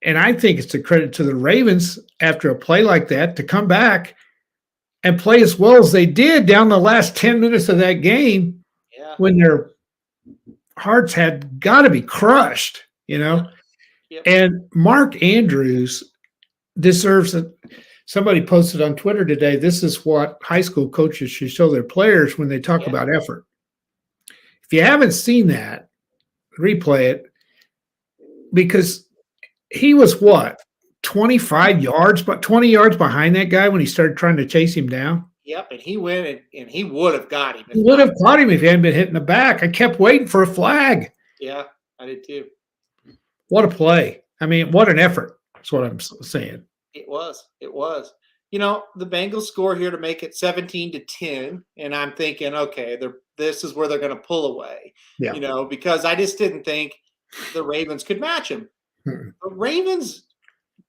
And I think it's a credit to the Ravens after a play like that to come back and play as well as they did down the last 10 minutes of that game when their hearts had got to be crushed, Yep. And Mark Andrews deserves it. Somebody posted on Twitter today, this is what high school coaches should show their players when they talk about effort. If you haven't seen that, replay it, because he was 25 yards, but 20 yards behind that guy when he started trying to chase him down. Yep, and he went and he would have got him. He would have caught him if he hadn't been hit in the back. I kept waiting for a flag. Yeah, I did too. What a play. I mean, what an effort. That's what I'm saying. It was. The Bengals score here to make it 17-10, and I'm thinking, okay, this is where they're going to pull away. Yeah. Because I just didn't think the Ravens could match him. The Ravens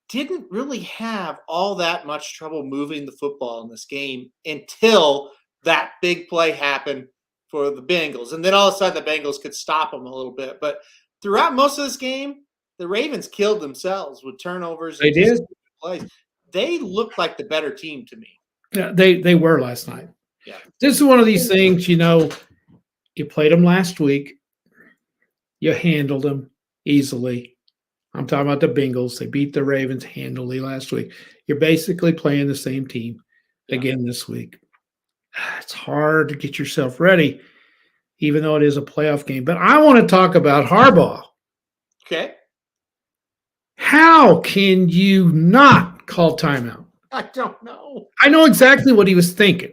didn't really have all that much trouble moving the football in this game until that big play happened for the Bengals. And then all of a sudden the Bengals could stop them a little bit. But throughout most of this game, the Ravens killed themselves with turnovers. They did. Plays. They looked like the better team to me. Yeah, they were last night. Yeah. This is one of these things, you played them last week. You handled them easily. I'm talking about the Bengals. They beat the Ravens handily last week. You're basically playing the same team again this week. It's hard to get yourself ready, even though it is a playoff game. But I want to talk about Harbaugh. Okay. How can you not call timeout? I don't know. I know exactly what he was thinking.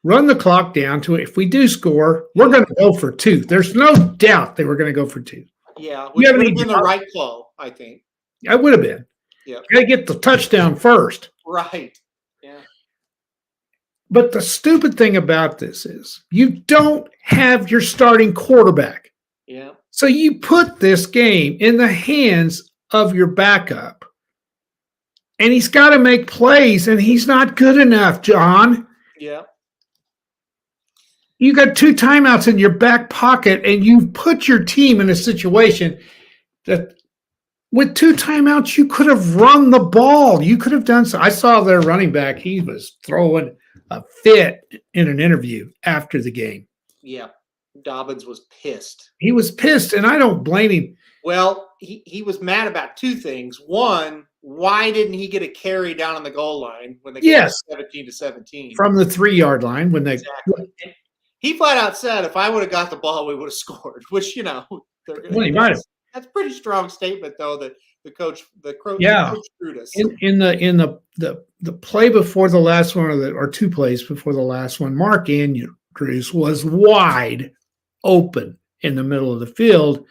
Run the clock down to it. If we do score, we're going to go for 2. There's no doubt they were going to go for 2. Yeah, which would have been the right call, I think. I would have been. Yeah. Got to get the touchdown first. Right. Yeah. But the stupid thing about this is you don't have your starting quarterback. Yeah. So you put this game in the hands of your backup. And he's got to make plays, and he's not good enough, John. Yeah. You got 2 timeouts in your back pocket, and you put your team in a situation that with 2 timeouts, you could have run the ball. You could have done so. I saw their running back. He was throwing a fit in an interview after the game. Yeah. Dobbins was pissed. He was pissed, and I don't blame him. Well, he was mad about 2 things. One, why didn't he get a carry down on the goal line when they got 17-17? From the 3-yard line when they exactly. He flat out said, if I would have got the ball, we would have scored, which, Well, he might have. That's a pretty strong statement, though, that the coach Yeah. screwed us. In the play before the last one, or two plays before the last one, Mark Andrews was wide open in the middle of the field,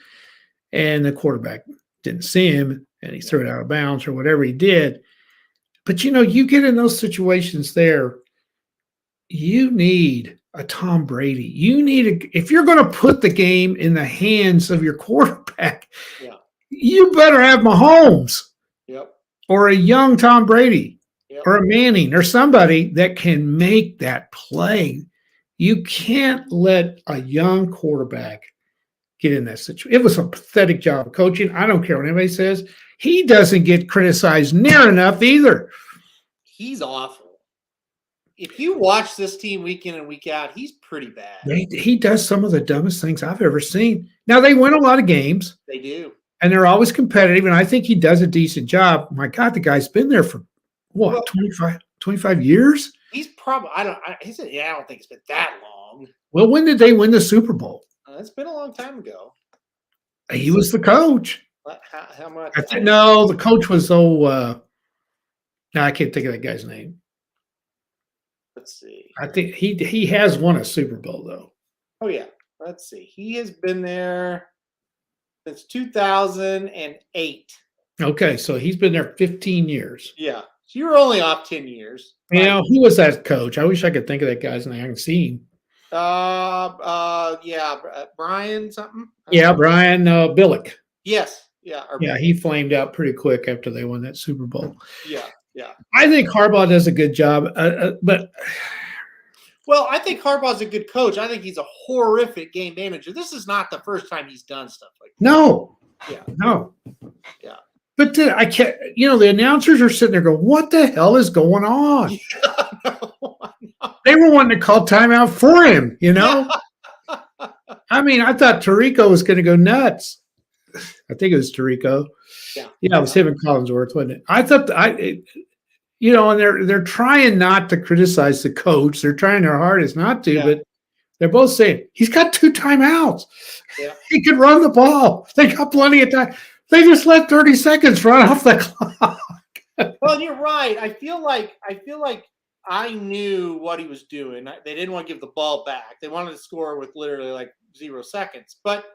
and the quarterback didn't see him, and he threw it out of bounds or whatever he did. But you get in those situations there, you need a Tom Brady. You need if you're going to put the game in the hands of your quarterback, you better have Mahomes. Yep. Or a young Tom Brady. Yep. Or a Manning, or somebody that can make that play. You can't let a young quarterback get in that situation. It was a pathetic job of coaching. I don't care what anybody says. He doesn't get criticized near enough either. He's awful. If you watch this team week in and week out, he's pretty bad. He does some of the dumbest things I've ever seen. Now, they win a lot of games. They do. And they're always competitive, and I think he does a decent job. My God, the guy's been there for, 25 years? He's probably – I don't think it's been that long. Well, when did they win the Super Bowl? It's been a long time ago. He was the coach. How much? No, the coach was I can't think of that guy's name. Let's see. I think he has won a Super Bowl, though. Oh, yeah. Let's see. He has been there since 2008. Okay, so he's been there 15 years. Yeah. So you were only off 10 years. Who was that coach? I wish I could think of that guy's name. I can see him. Brian something? Yeah, Brian Billick. Yes. Yeah. He flamed out pretty quick after they won that Super Bowl. Yeah. Yeah. I think Harbaugh does a good job, but well, I think Harbaugh's a good coach. I think he's a horrific game manager. This is not the first time he's done stuff like that. No. Yeah. No. Yeah. But I can't. The announcers are sitting there going, "What the hell is going on?" Yeah, no. They were wanting to call timeout for him. I mean, I thought Tirico was going to go nuts. I think it was Tirico. Yeah, it was him and Collinsworth, wasn't it? I thought and they're trying not to criticize the coach. They're trying their hardest not to, but they're both saying he's got 2 timeouts. Yeah. He could run the ball. They got plenty of time. They just let 30 seconds run off the clock. Well, you're right. I feel like I knew what he was doing. They didn't want to give the ball back. They wanted to score with literally 0 seconds. But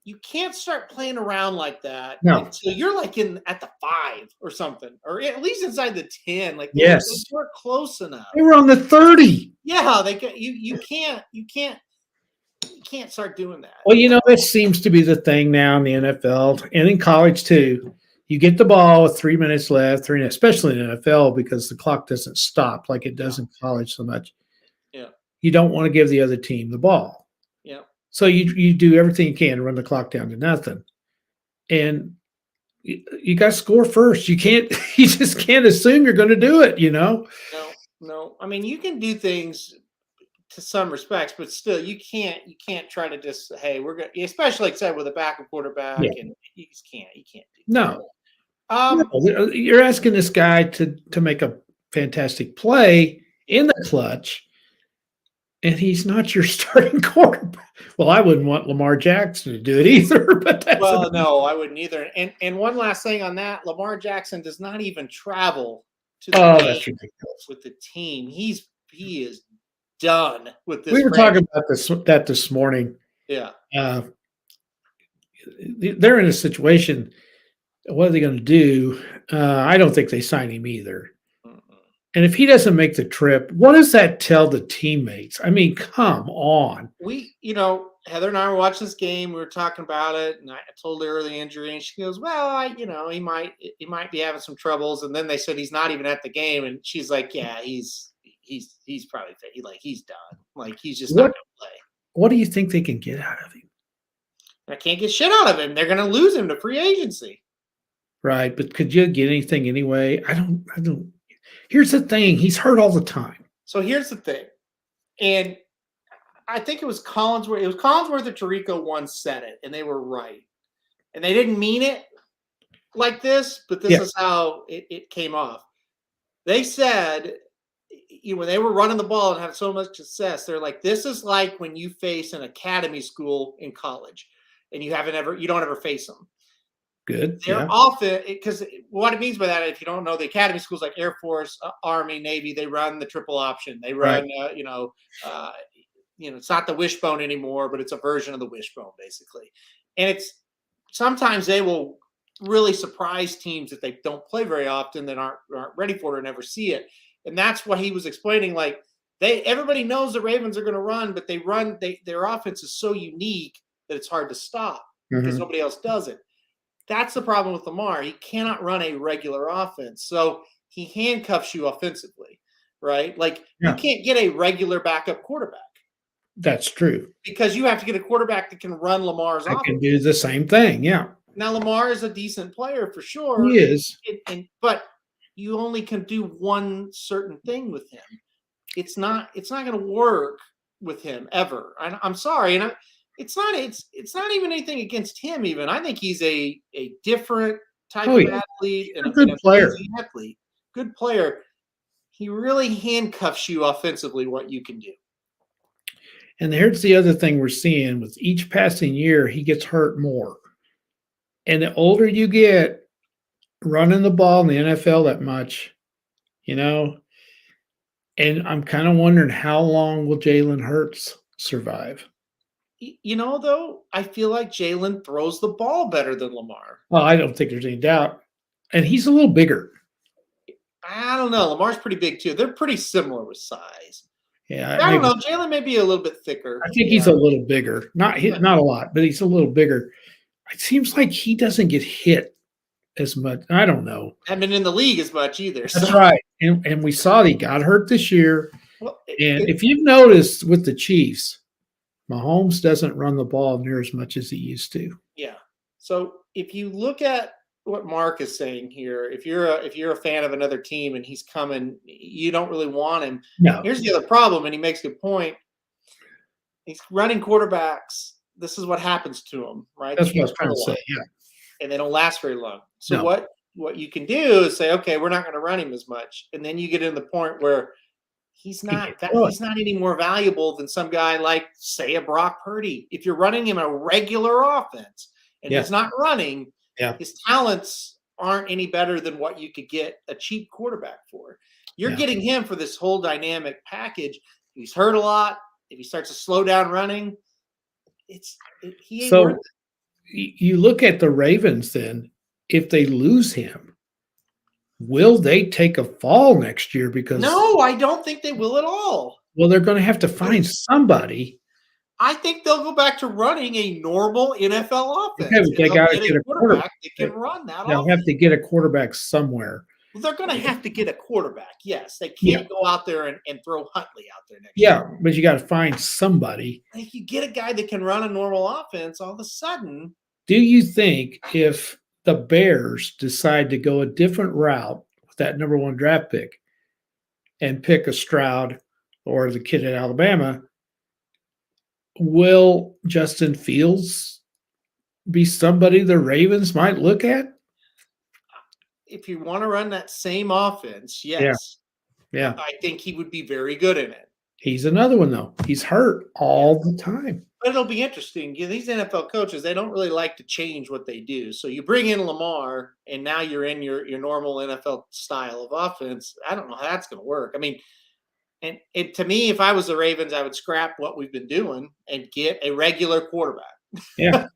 you can't start playing around like that until you're at the 5 or something, or at least inside the 10. They were close enough. They were on the 30. Yeah, you can't start doing that. Well, this seems to be the thing now in the NFL and in college too. You get the ball with 3 minutes left, especially in the NFL because the clock doesn't stop like it does in college so much. Yeah. You don't want to give the other team the ball. Yeah. So you do everything you can to run the clock down to nothing. And you got to score first. You just can't assume you're going to do it, No. I mean, you can do things to some respects, but still you can't try to just, hey, we're going to, especially like I said with a backup quarterback, and you just can't do that. No. You're asking this guy to make a fantastic play in the clutch, and he's not your starting quarterback. Well, I wouldn't want Lamar Jackson to do it either. But no, I wouldn't either. And one last thing on that, Lamar Jackson does not even travel to the game that's ridiculous. with the team. He is done with this. We were talking about this morning. Yeah. They're in a situation. What are they going to do? I don't think they sign him either. And if he doesn't make the trip, what does that tell the teammates? I mean, come on. Heather and I were watching this game. We were talking about it, and I told her the injury, and she goes, "Well, he might be having some troubles." And then they said he's not even at the game, and she's like, "Yeah, he's probably he's done. He's just not going to play." What do you think they can get out of him? I can't get shit out of him. They're going to lose him to free agency. Right, but could you get anything anyway? I don't. Here's the thing. He's hurt all the time. So here's the thing. And I think it was Collinsworth. It was Collinsworth or Tirico once said it, and they were right. And they didn't mean it like this, but this is how it came off. They said when they were running the ball and had so much success, they're like, this is like when you face an academy school in college and you don't ever face them. Good. They're often, because what it means by that, if you don't know, the academy schools like Air Force, Army, Navy, they run the triple option. They run, it's not the wishbone anymore, but it's a version of the wishbone basically. And sometimes they will really surprise teams that they don't play very often, that aren't ready for it or never see it. And that's what he was explaining. Like everybody knows the Ravens are going to run, but their offense is so unique that it's hard to stop because nobody else does it. That's the problem with Lamar. He cannot run a regular offense. So he handcuffs you offensively, right? Like you can't get a regular backup quarterback. That's true. Because you have to get a quarterback that can run Lamar's offense. Can do the same thing, yeah. Now, Lamar is a decent player for sure. He is. But you only can do one certain thing with him. It's not going to work with him ever. I'm sorry. And it's not even anything against him even. I think he's a different type of athlete and a good player. Athlete. Good player. He really handcuffs you offensively what you can do. And here's the other thing we're seeing. With each passing year, he gets hurt more. And the older you get, running the ball in the NFL that much, and I'm kind of wondering how long will Jalen Hurts survive? Though, I feel like Jalen throws the ball better than Lamar. Well, I don't think there's any doubt. And he's a little bigger. I don't know. Lamar's pretty big, too. They're pretty similar with size. Yeah, I don't know. Jalen may be a little bit thicker. I think he's a little bigger. Not a lot, but he's a little bigger. It seems like he doesn't get hit as much. I don't know. Haven't been in the league as much either. That's right. And we saw that he got hurt this year. Well, if you've noticed with the Chiefs, Mahomes doesn't run the ball near as much as he used to. Yeah. So if you look at what Mark is saying here, if you're a fan of another team and he's coming, you don't really want him. No. Here's the other problem, and he makes a good point. He's running quarterbacks. This is what happens to them, right? That's what I was trying to say, yeah. And they don't last very long. So what you can do is say, okay, we're not going to run him as much. And then you get in the point where he's not any more valuable than some guy like, say, a Brock Purdy. If you're running him a regular offense and he's not running, his talents aren't any better than what you could get a cheap quarterback for. You're getting him for this whole dynamic package. He's hurt a lot. If he starts to slow down running, he ain't worth it. You look at the Ravens then, if they lose him, will they take a fall next year? Because no, I don't think they will at all. Well, they're going to have to find somebody. I think they'll go back to running a normal NFL offense. Okay, but they got to get a quarterback that can run that. They'll have to get a quarterback somewhere. Well, they're going to have to get a quarterback. Yes, they can't go out there and throw Huntley out there next year. Yeah, but you got to find somebody. And if you get a guy that can run a normal offense, all of a sudden. Do you think if the Bears decide to go a different route with that number 1 draft pick and pick a Stroud or the kid at Alabama, will Justin Fields be somebody the Ravens might look at? If you want to run that same offense, yes. Yeah. I think he would be very good in it. He's another one, though. He's hurt all the time. But it'll be interesting. These NFL coaches, they don't really like to change what they do. So you bring in Lamar, and now you're in your normal NFL style of offense. I don't know how that's going to work. I mean, and to me, if I was the Ravens, I would scrap what we've been doing and get a regular quarterback. Yeah.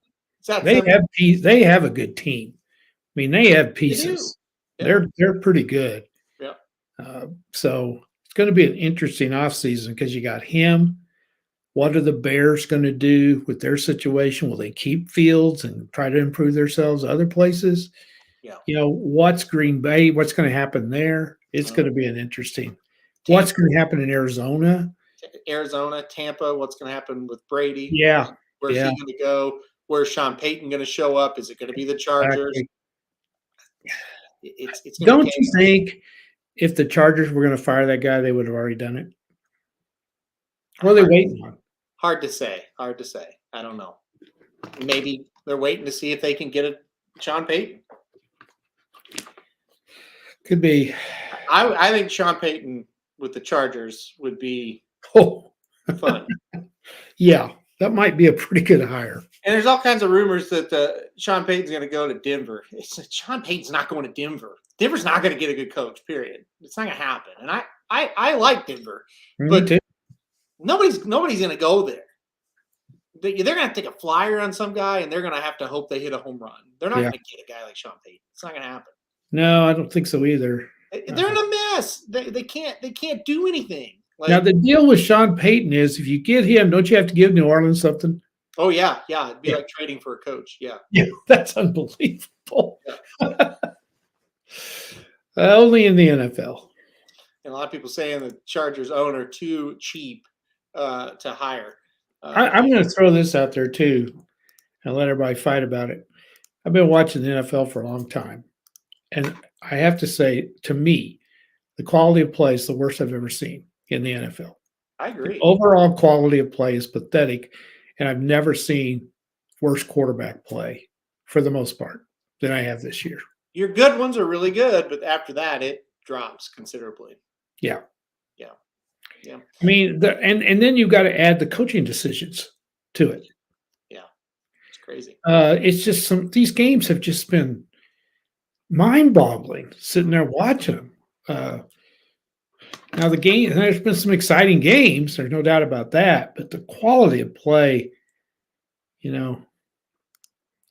They have a good team. I mean, they have pieces. They're pretty good. Yeah. So it's going to be an interesting offseason because you got him. What are the Bears going to do with their situation? Will they keep Fields and try to improve themselves other places? Yeah. What's Green Bay? What's going to happen there? It's going to be an interesting. What's going to happen in Arizona? Tampa. What's going to happen with Brady? Yeah. Where's he going to go? Where's Sean Payton going to show up? Is it going to be the Chargers? Exactly. It's Don't you think if the Chargers were going to fire that guy, they would have already done it? What are they waiting on? Hard to say. I don't know. Maybe they're waiting to see if they can get a Sean Payton. Could be. I think Sean Payton with the Chargers would be Oh, fun. yeah, that might be a pretty good hire. And there's all kinds of rumors that Sean Payton's going to go to Denver. Sean Payton's not going to Denver. Denver's not going to get a good coach, period. It's not going to happen. And I like Denver, but nobody's going to go there. They're going to have to take a flyer on some guy, and they're going to have to hope they hit a home run. They're not going to get a guy like Sean Payton. It's not going to happen. No, I don't think so either. They're in a mess. They can't do anything. Like, now the deal with Sean Payton is, if you get him, don't you have to give New Orleans something? Oh yeah. It'd be like trading for a coach. Yeah, that's unbelievable. Yeah. Only in the NFL. And a lot of people saying the Chargers owner too cheap to hire. I'm going to throw this out there too, and let everybody fight about it. I've been watching the NFL for a long time, and I have to say, to me, the quality of play is the worst I've ever seen in the NFL. I agree. The overall quality of play is pathetic, and I've never seen worse quarterback play, for the most part, than I have this year. Your good ones are really good, but after that, it drops considerably. Yeah. Yeah. I mean, and then you've got to add the coaching decisions to it. Yeah. It's crazy. It's just these games have just been mind-boggling sitting there watching them. Now there's been some exciting games. There's no doubt about that. But the quality of play, I don't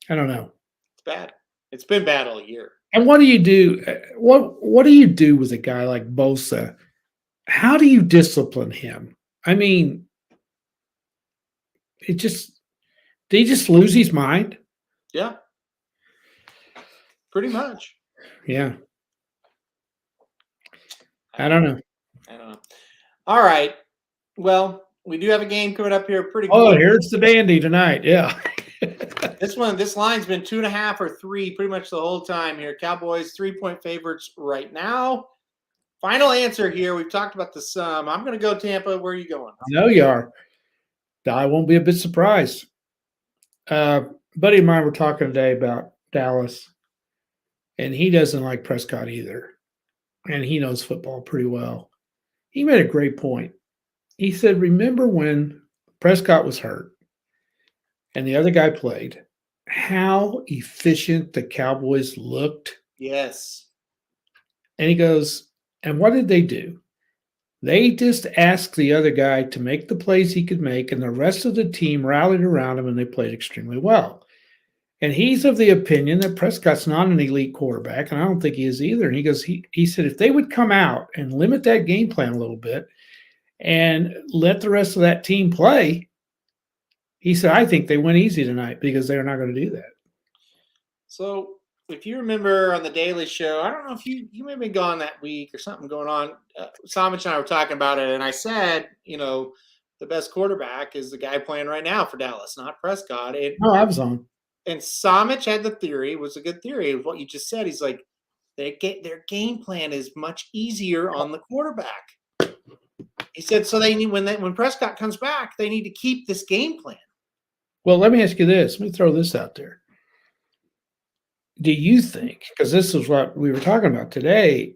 know. It's bad. It's been bad all year. And what do you do? What do you do with a guy like Bosa? How do you discipline him? I mean, did he just lose his mind? Yeah. Pretty much. Yeah. I don't know. All right. Well, we do have a game coming up here pretty quick. Oh, quick. here's the dandy tonight. Yeah. This line's been 2.5 or 3 pretty much the whole time here. Cowboys 3-point favorites right now. Final answer here. We've talked about the sum. I'm going to go Tampa. Where are you going? I know you are. I won't be a bit surprised. Buddy of mine were talking today about Dallas, and he doesn't like Prescott either. And he knows football pretty well. He made a great point. He said, remember when Prescott was hurt and the other guy played, how efficient the Cowboys looked? Yes. And he goes, and what did they do? They just asked the other guy to make the plays he could make, and the rest of the team rallied around him, and they played extremely well. And he's of the opinion that Prescott's not an elite quarterback, and I don't think he is either. And he goes, he said, if they would come out and limit that game plan a little bit and let the rest of that team play, he said, I think they went easy tonight because they're not going to do that. So if you remember on the Daily Show, I don't know if you may have been gone that week or something going on. Somich and I were talking about it, and I said, the best quarterback is the guy playing right now for Dallas, not Prescott. I was on. And Somich had the theory. It was a good theory of what you just said. He's like, their game plan is much easier on the quarterback. He said, so they need when Prescott comes back, they need to keep this game plan. Well, let me ask you this. Let me throw this out there. Do you think, because this is what we were talking about today,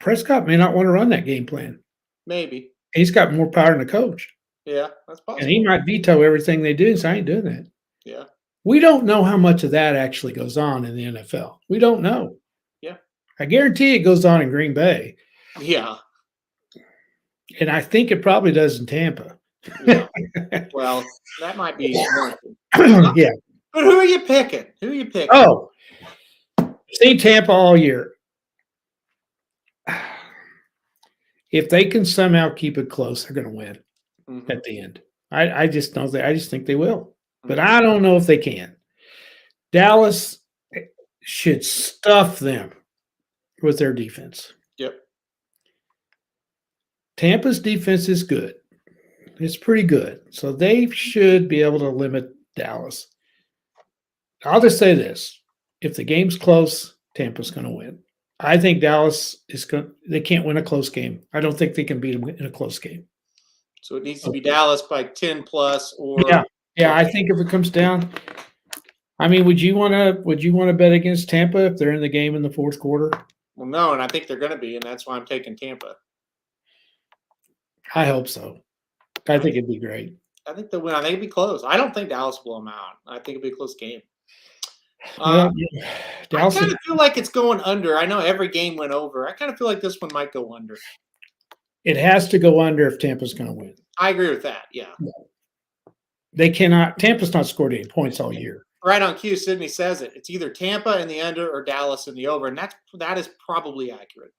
Prescott may not want to run that game plan? Maybe. He's got more power than the coach. Yeah, that's possible. And he might veto everything they do, so I ain't doing that. Yeah. We don't know how much of that actually goes on in the NFL. We don't know. Yeah. I guarantee it goes on in Green Bay. Yeah. And I think it probably does in Tampa. Yeah. Well, that might be. Yeah. But who are you picking? Oh, seen Tampa all year. If they can somehow keep it close, they're going to win at the end. I just know that. I just think they will. But I don't know if they can. Dallas should stuff them with their defense. Yep. Tampa's defense is good. It's pretty good. So they should be able to limit Dallas. I'll just say this. If the game's close, Tampa's going to win. I think Dallas they can't win a close game. I don't think they can beat them in a close game. So it needs to be Dallas by 10 plus or Yeah, I think if it comes down, I mean, would you want to bet against Tampa if they're in the game in the fourth quarter? Well, no, and I think they're going to be, and that's why I'm taking Tampa. I hope so. I think it'd be great. I think they'll win. I think it'd be close. I don't think Dallas will blow them out. I think it'd be a close game. Well, I Dallas, kind of feel like it's going under. I know every game went over. I kind of feel like this one might go under. it has to go under if Tampa's going to win. I agree with that. Yeah. They cannot. Tampa's not scored any points all year. Right on cue, Sydney says it. It's either Tampa in the under or Dallas in the over, and that is probably accurate.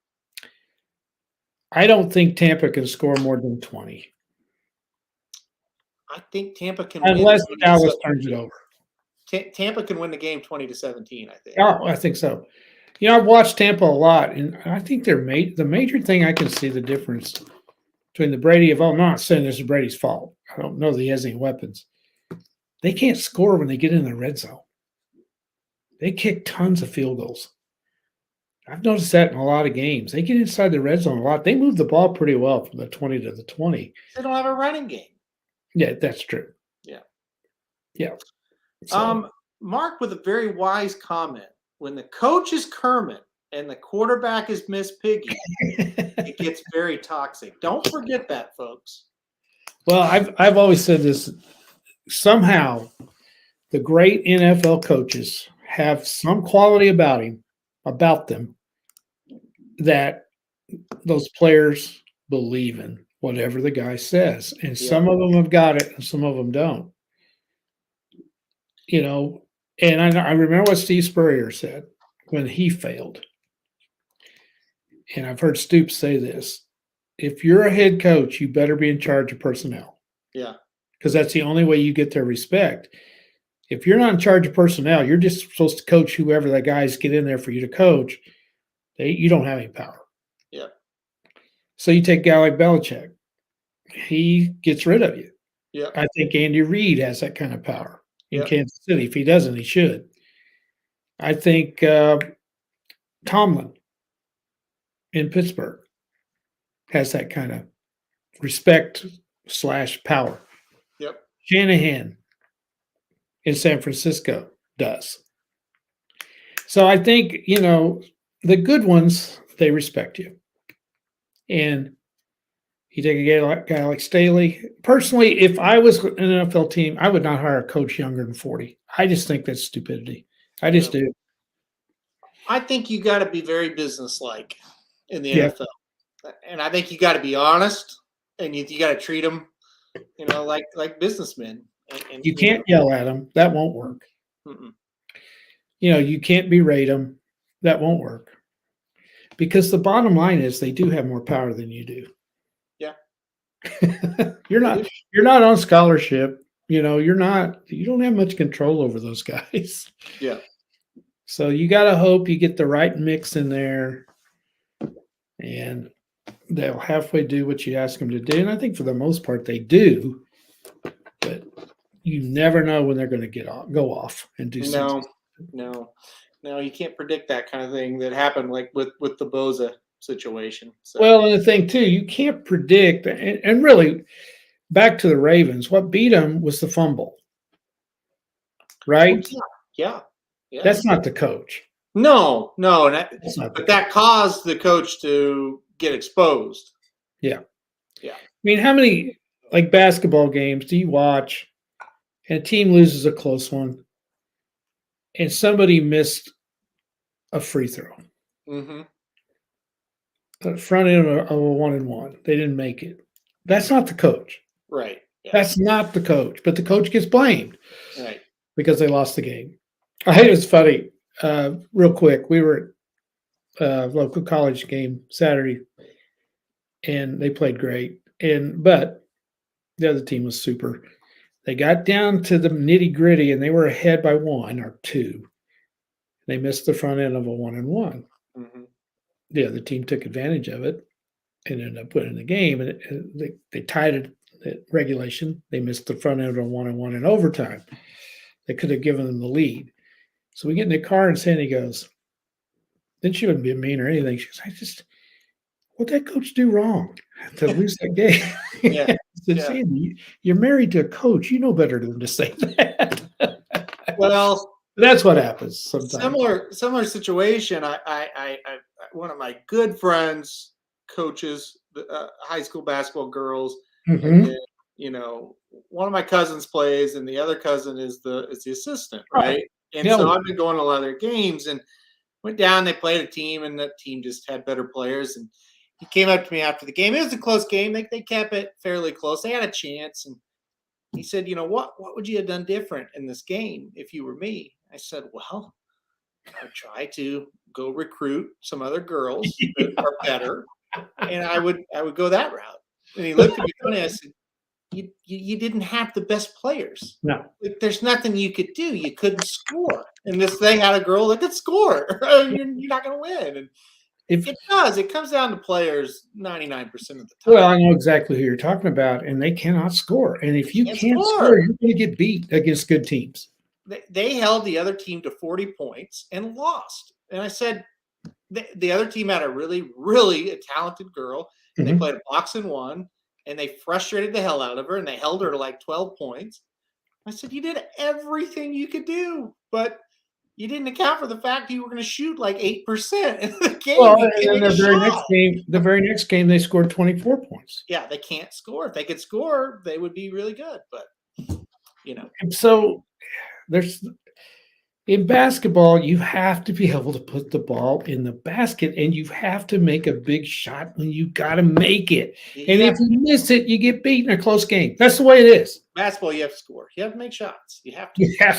I don't think Tampa can score more than 20. I think Tampa can Unless win Dallas turns it over. Tampa can win the game 20-17, I think. Oh, I think so. I've watched Tampa a lot, and I think the major thing I can see the difference between the Brady I'm not saying this is Brady's fault. I don't know that he has any weapons. They can't score when they get in the red zone. They kick tons of field goals. I've noticed that in a lot of games. They get inside the red zone a lot. They move the ball pretty well from the 20 to the 20. They don't have a running game. Yeah, that's true. Yeah. Yeah. So, Mark with a very wise comment. When the coach is Kermit and the quarterback is Miss Piggy, it gets very toxic. Don't forget that, folks. well, I've always said this. Somehow, the great NFL coaches have some quality about them, that those players believe in whatever the guy says. And some of them have got it and some of them don't. And I remember what Steve Spurrier said when he failed. And I've heard Stoops say this. If you're a head coach, you better be in charge of personnel. Yeah. Because that's the only way you get their respect. If you're not in charge of personnel, you're just supposed to coach whoever the guys get in there for you to coach. You don't have any power. Yeah. So you take a guy like Belichick. He gets rid of you. Yeah. I think Andy Reid has that kind of power in Yep. Kansas City. If he doesn't, he should. I think Tomlin in Pittsburgh has that kind of respect/power. Yep. Shanahan in San Francisco does. So I think, the good ones, they respect you. And you take a guy like Staley. Personally, if I was an NFL team, I would not hire a coach younger than 40. I just think that's stupidity. I just do. I think you got to be very businesslike in the Yeah. NFL. And I think you got to be honest, and you got to treat them, like businessmen. And You can't yell at them. That won't work. Mm-mm. You can't berate them. That won't work. Because the bottom line is they do have more power than you do. Yeah. You're not on scholarship. You don't have much control over those guys. Yeah. So you got to hope you get the right mix in there, and they'll halfway do what you ask them to do. And I think for the most part they do, but you never know when they're going to go off and do something. No, you can't predict that kind of thing that happened like with the Boza situation. So. Well, and the thing too, you can't predict, and really, back to the Ravens, what beat them was the fumble, right? Yeah. That's not the coach. No, but that caused the coach to get exposed. Yeah. Yeah. I mean, how many basketball games do you watch and a team loses a close one and somebody missed a free throw? Mm-hmm. The front end of a 1-and-1. They didn't make it. That's not the coach. Right. Yeah. That's not the coach, but the coach gets blamed. Right. Because they lost the game. I think it's funny. Real quick, we were at a local college game Saturday, and they played great. But the other team was super. They got down to the nitty gritty, and they were ahead by 1 or 2. They missed the front end of a 1-and-1. Mm-hmm. The other team took advantage of it and ended up winning the game. And they tied it at regulation. They missed the front end of a 1-and-1 in overtime. They could have given them the lead. So we get in the car and Sandy goes, then she wouldn't be mean or anything. She goes, what'd that coach do wrong to lose that game? Yeah. I said, Sandy, you're married to a coach. You know better than to say that. Well, that's what happens sometimes. Similar situation. I one of my good friends coaches high school basketball girls. Mhm. And then, one of my cousins plays, and the other cousin is the assistant, right? And Yeah. so I've been going to a lot of their games, and went down. They played a team, and that team just had better players. And he came up to me after the game. It was a close game. They kept it fairly close. They had a chance, and he said, what would you have done different in this game if you were me? I said, well, I would try to go recruit some other girls that are better, and I would go that route. And he looked at me funny. I said, you didn't have the best players. No. Like, there's nothing you could do. You couldn't score. And they had a girl that could score. You're not going to win. And it does. It comes down to players 99% of the time. Well, I know exactly who you're talking about, and they cannot score. And if you can't score, you're going to get beat against good teams. They held the other team to 40 points and lost. And I said, the other team had a really, really talented girl. And they played a box and one, and they frustrated the hell out of her, and they held her to like 12 points. I said, you did everything you could do, but you didn't account for the fact you were going to shoot like 8% in the game. Well, and the very next game, they scored 24 points. Yeah, they can't score. If they could score, they would be really good. But, And so in basketball, you have to be able to put the ball in the basket, and you have to make a big shot when you got to make it. And if you miss it, you get beat in a close game. That's the way it is. Basketball, you have to score. You have to make shots. You have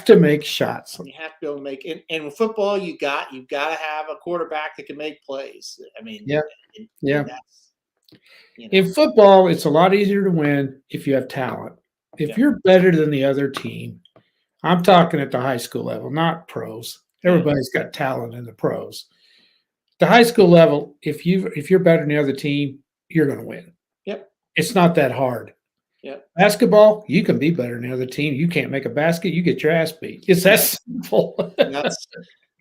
to make shots. You have to be able to make it. And with football, you've got to have a quarterback that can make plays. I mean, In football, it's a lot easier to win if you have talent. If you're better than the other team, I'm talking at the high school level, not pros. Everybody's got talent in the pros. The high school level, if you're better than the other team, you're going to win. Yep. It's not that hard. Yep. Basketball, you can be better than the other team. You can't make a basket, you get your ass beat. It's that simple.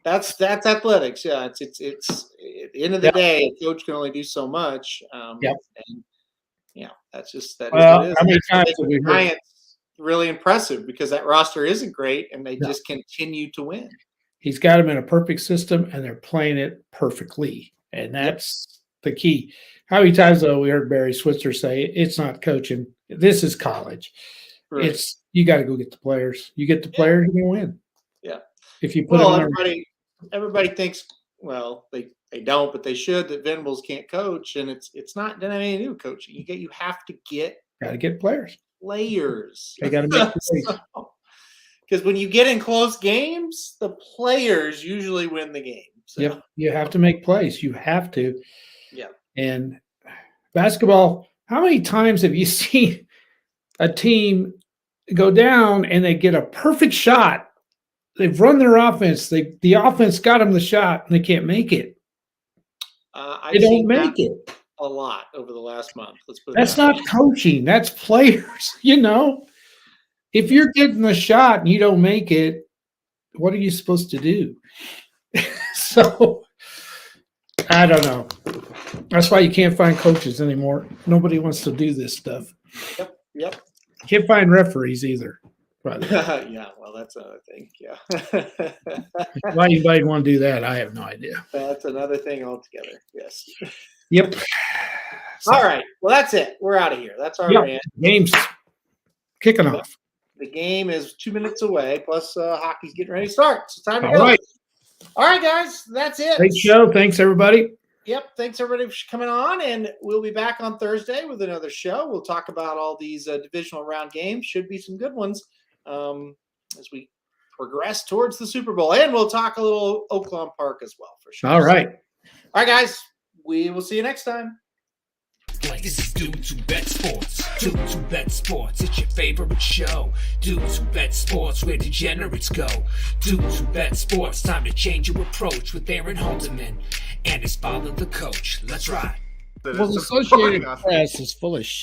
That's athletics. Yeah. It's at the end of the day, a coach can only do so much. And that's just that. Well, is how many what it times is. have we heard? Really impressive because that roster isn't great, and they just continue to win. He's got them in a perfect system, and they're playing it perfectly, and that's the key. How many times though we heard Barry Switzer say it's not coaching, this is college. Right. It's you got to go get the players. You get the players, you win. Yeah. If you put everybody thinks, well, they don't, but they should, that Venables can't coach, and it's not doesn't have anything to do with coaching. You have to get players. Players. They got to make plays. Because when you get in close games, the players usually win the game. So. Yep, you have to make plays. You have to. Yeah. And basketball, how many times have you seen a team go down and they get a perfect shot? They've run their offense. The offense got them the shot, and they can't make it. They don't make it. A lot over the last month. Let's put that's not coaching. That's players. If you're getting the shot and you don't make it, what are you supposed to do? So I don't know. That's why you can't find coaches anymore. Nobody wants to do this stuff. Yep. Can't find referees either. Yeah, well, that's another thing. Yeah. Why anybody want to do that? I have no idea. That's another thing altogether. Yes. Yep. All right. Well, that's it. We're out of here. That's our rant. Game's kicking off. The game is 2 minutes away, plus hockey's getting ready to start. It's time to go. All right, guys. That's it. Great show. Thanks, everybody. Yep. Thanks, everybody, for coming on. And we'll be back on Thursday with another show. We'll talk about all these divisional round games. Should be some good ones as we progress towards the Super Bowl. And we'll talk a little Oaklawn Park as well, for sure. All right. All right, guys. We will see you next time. This is Due to Bet Sports. Due to Bet Sports, it's your favorite show. Due to Bet Sports, where degenerates go. Due to Bet Sports, time to change your approach with Aaron Haldeman and his father, the coach. Let's ride. Well, the Associated Press is full of shit.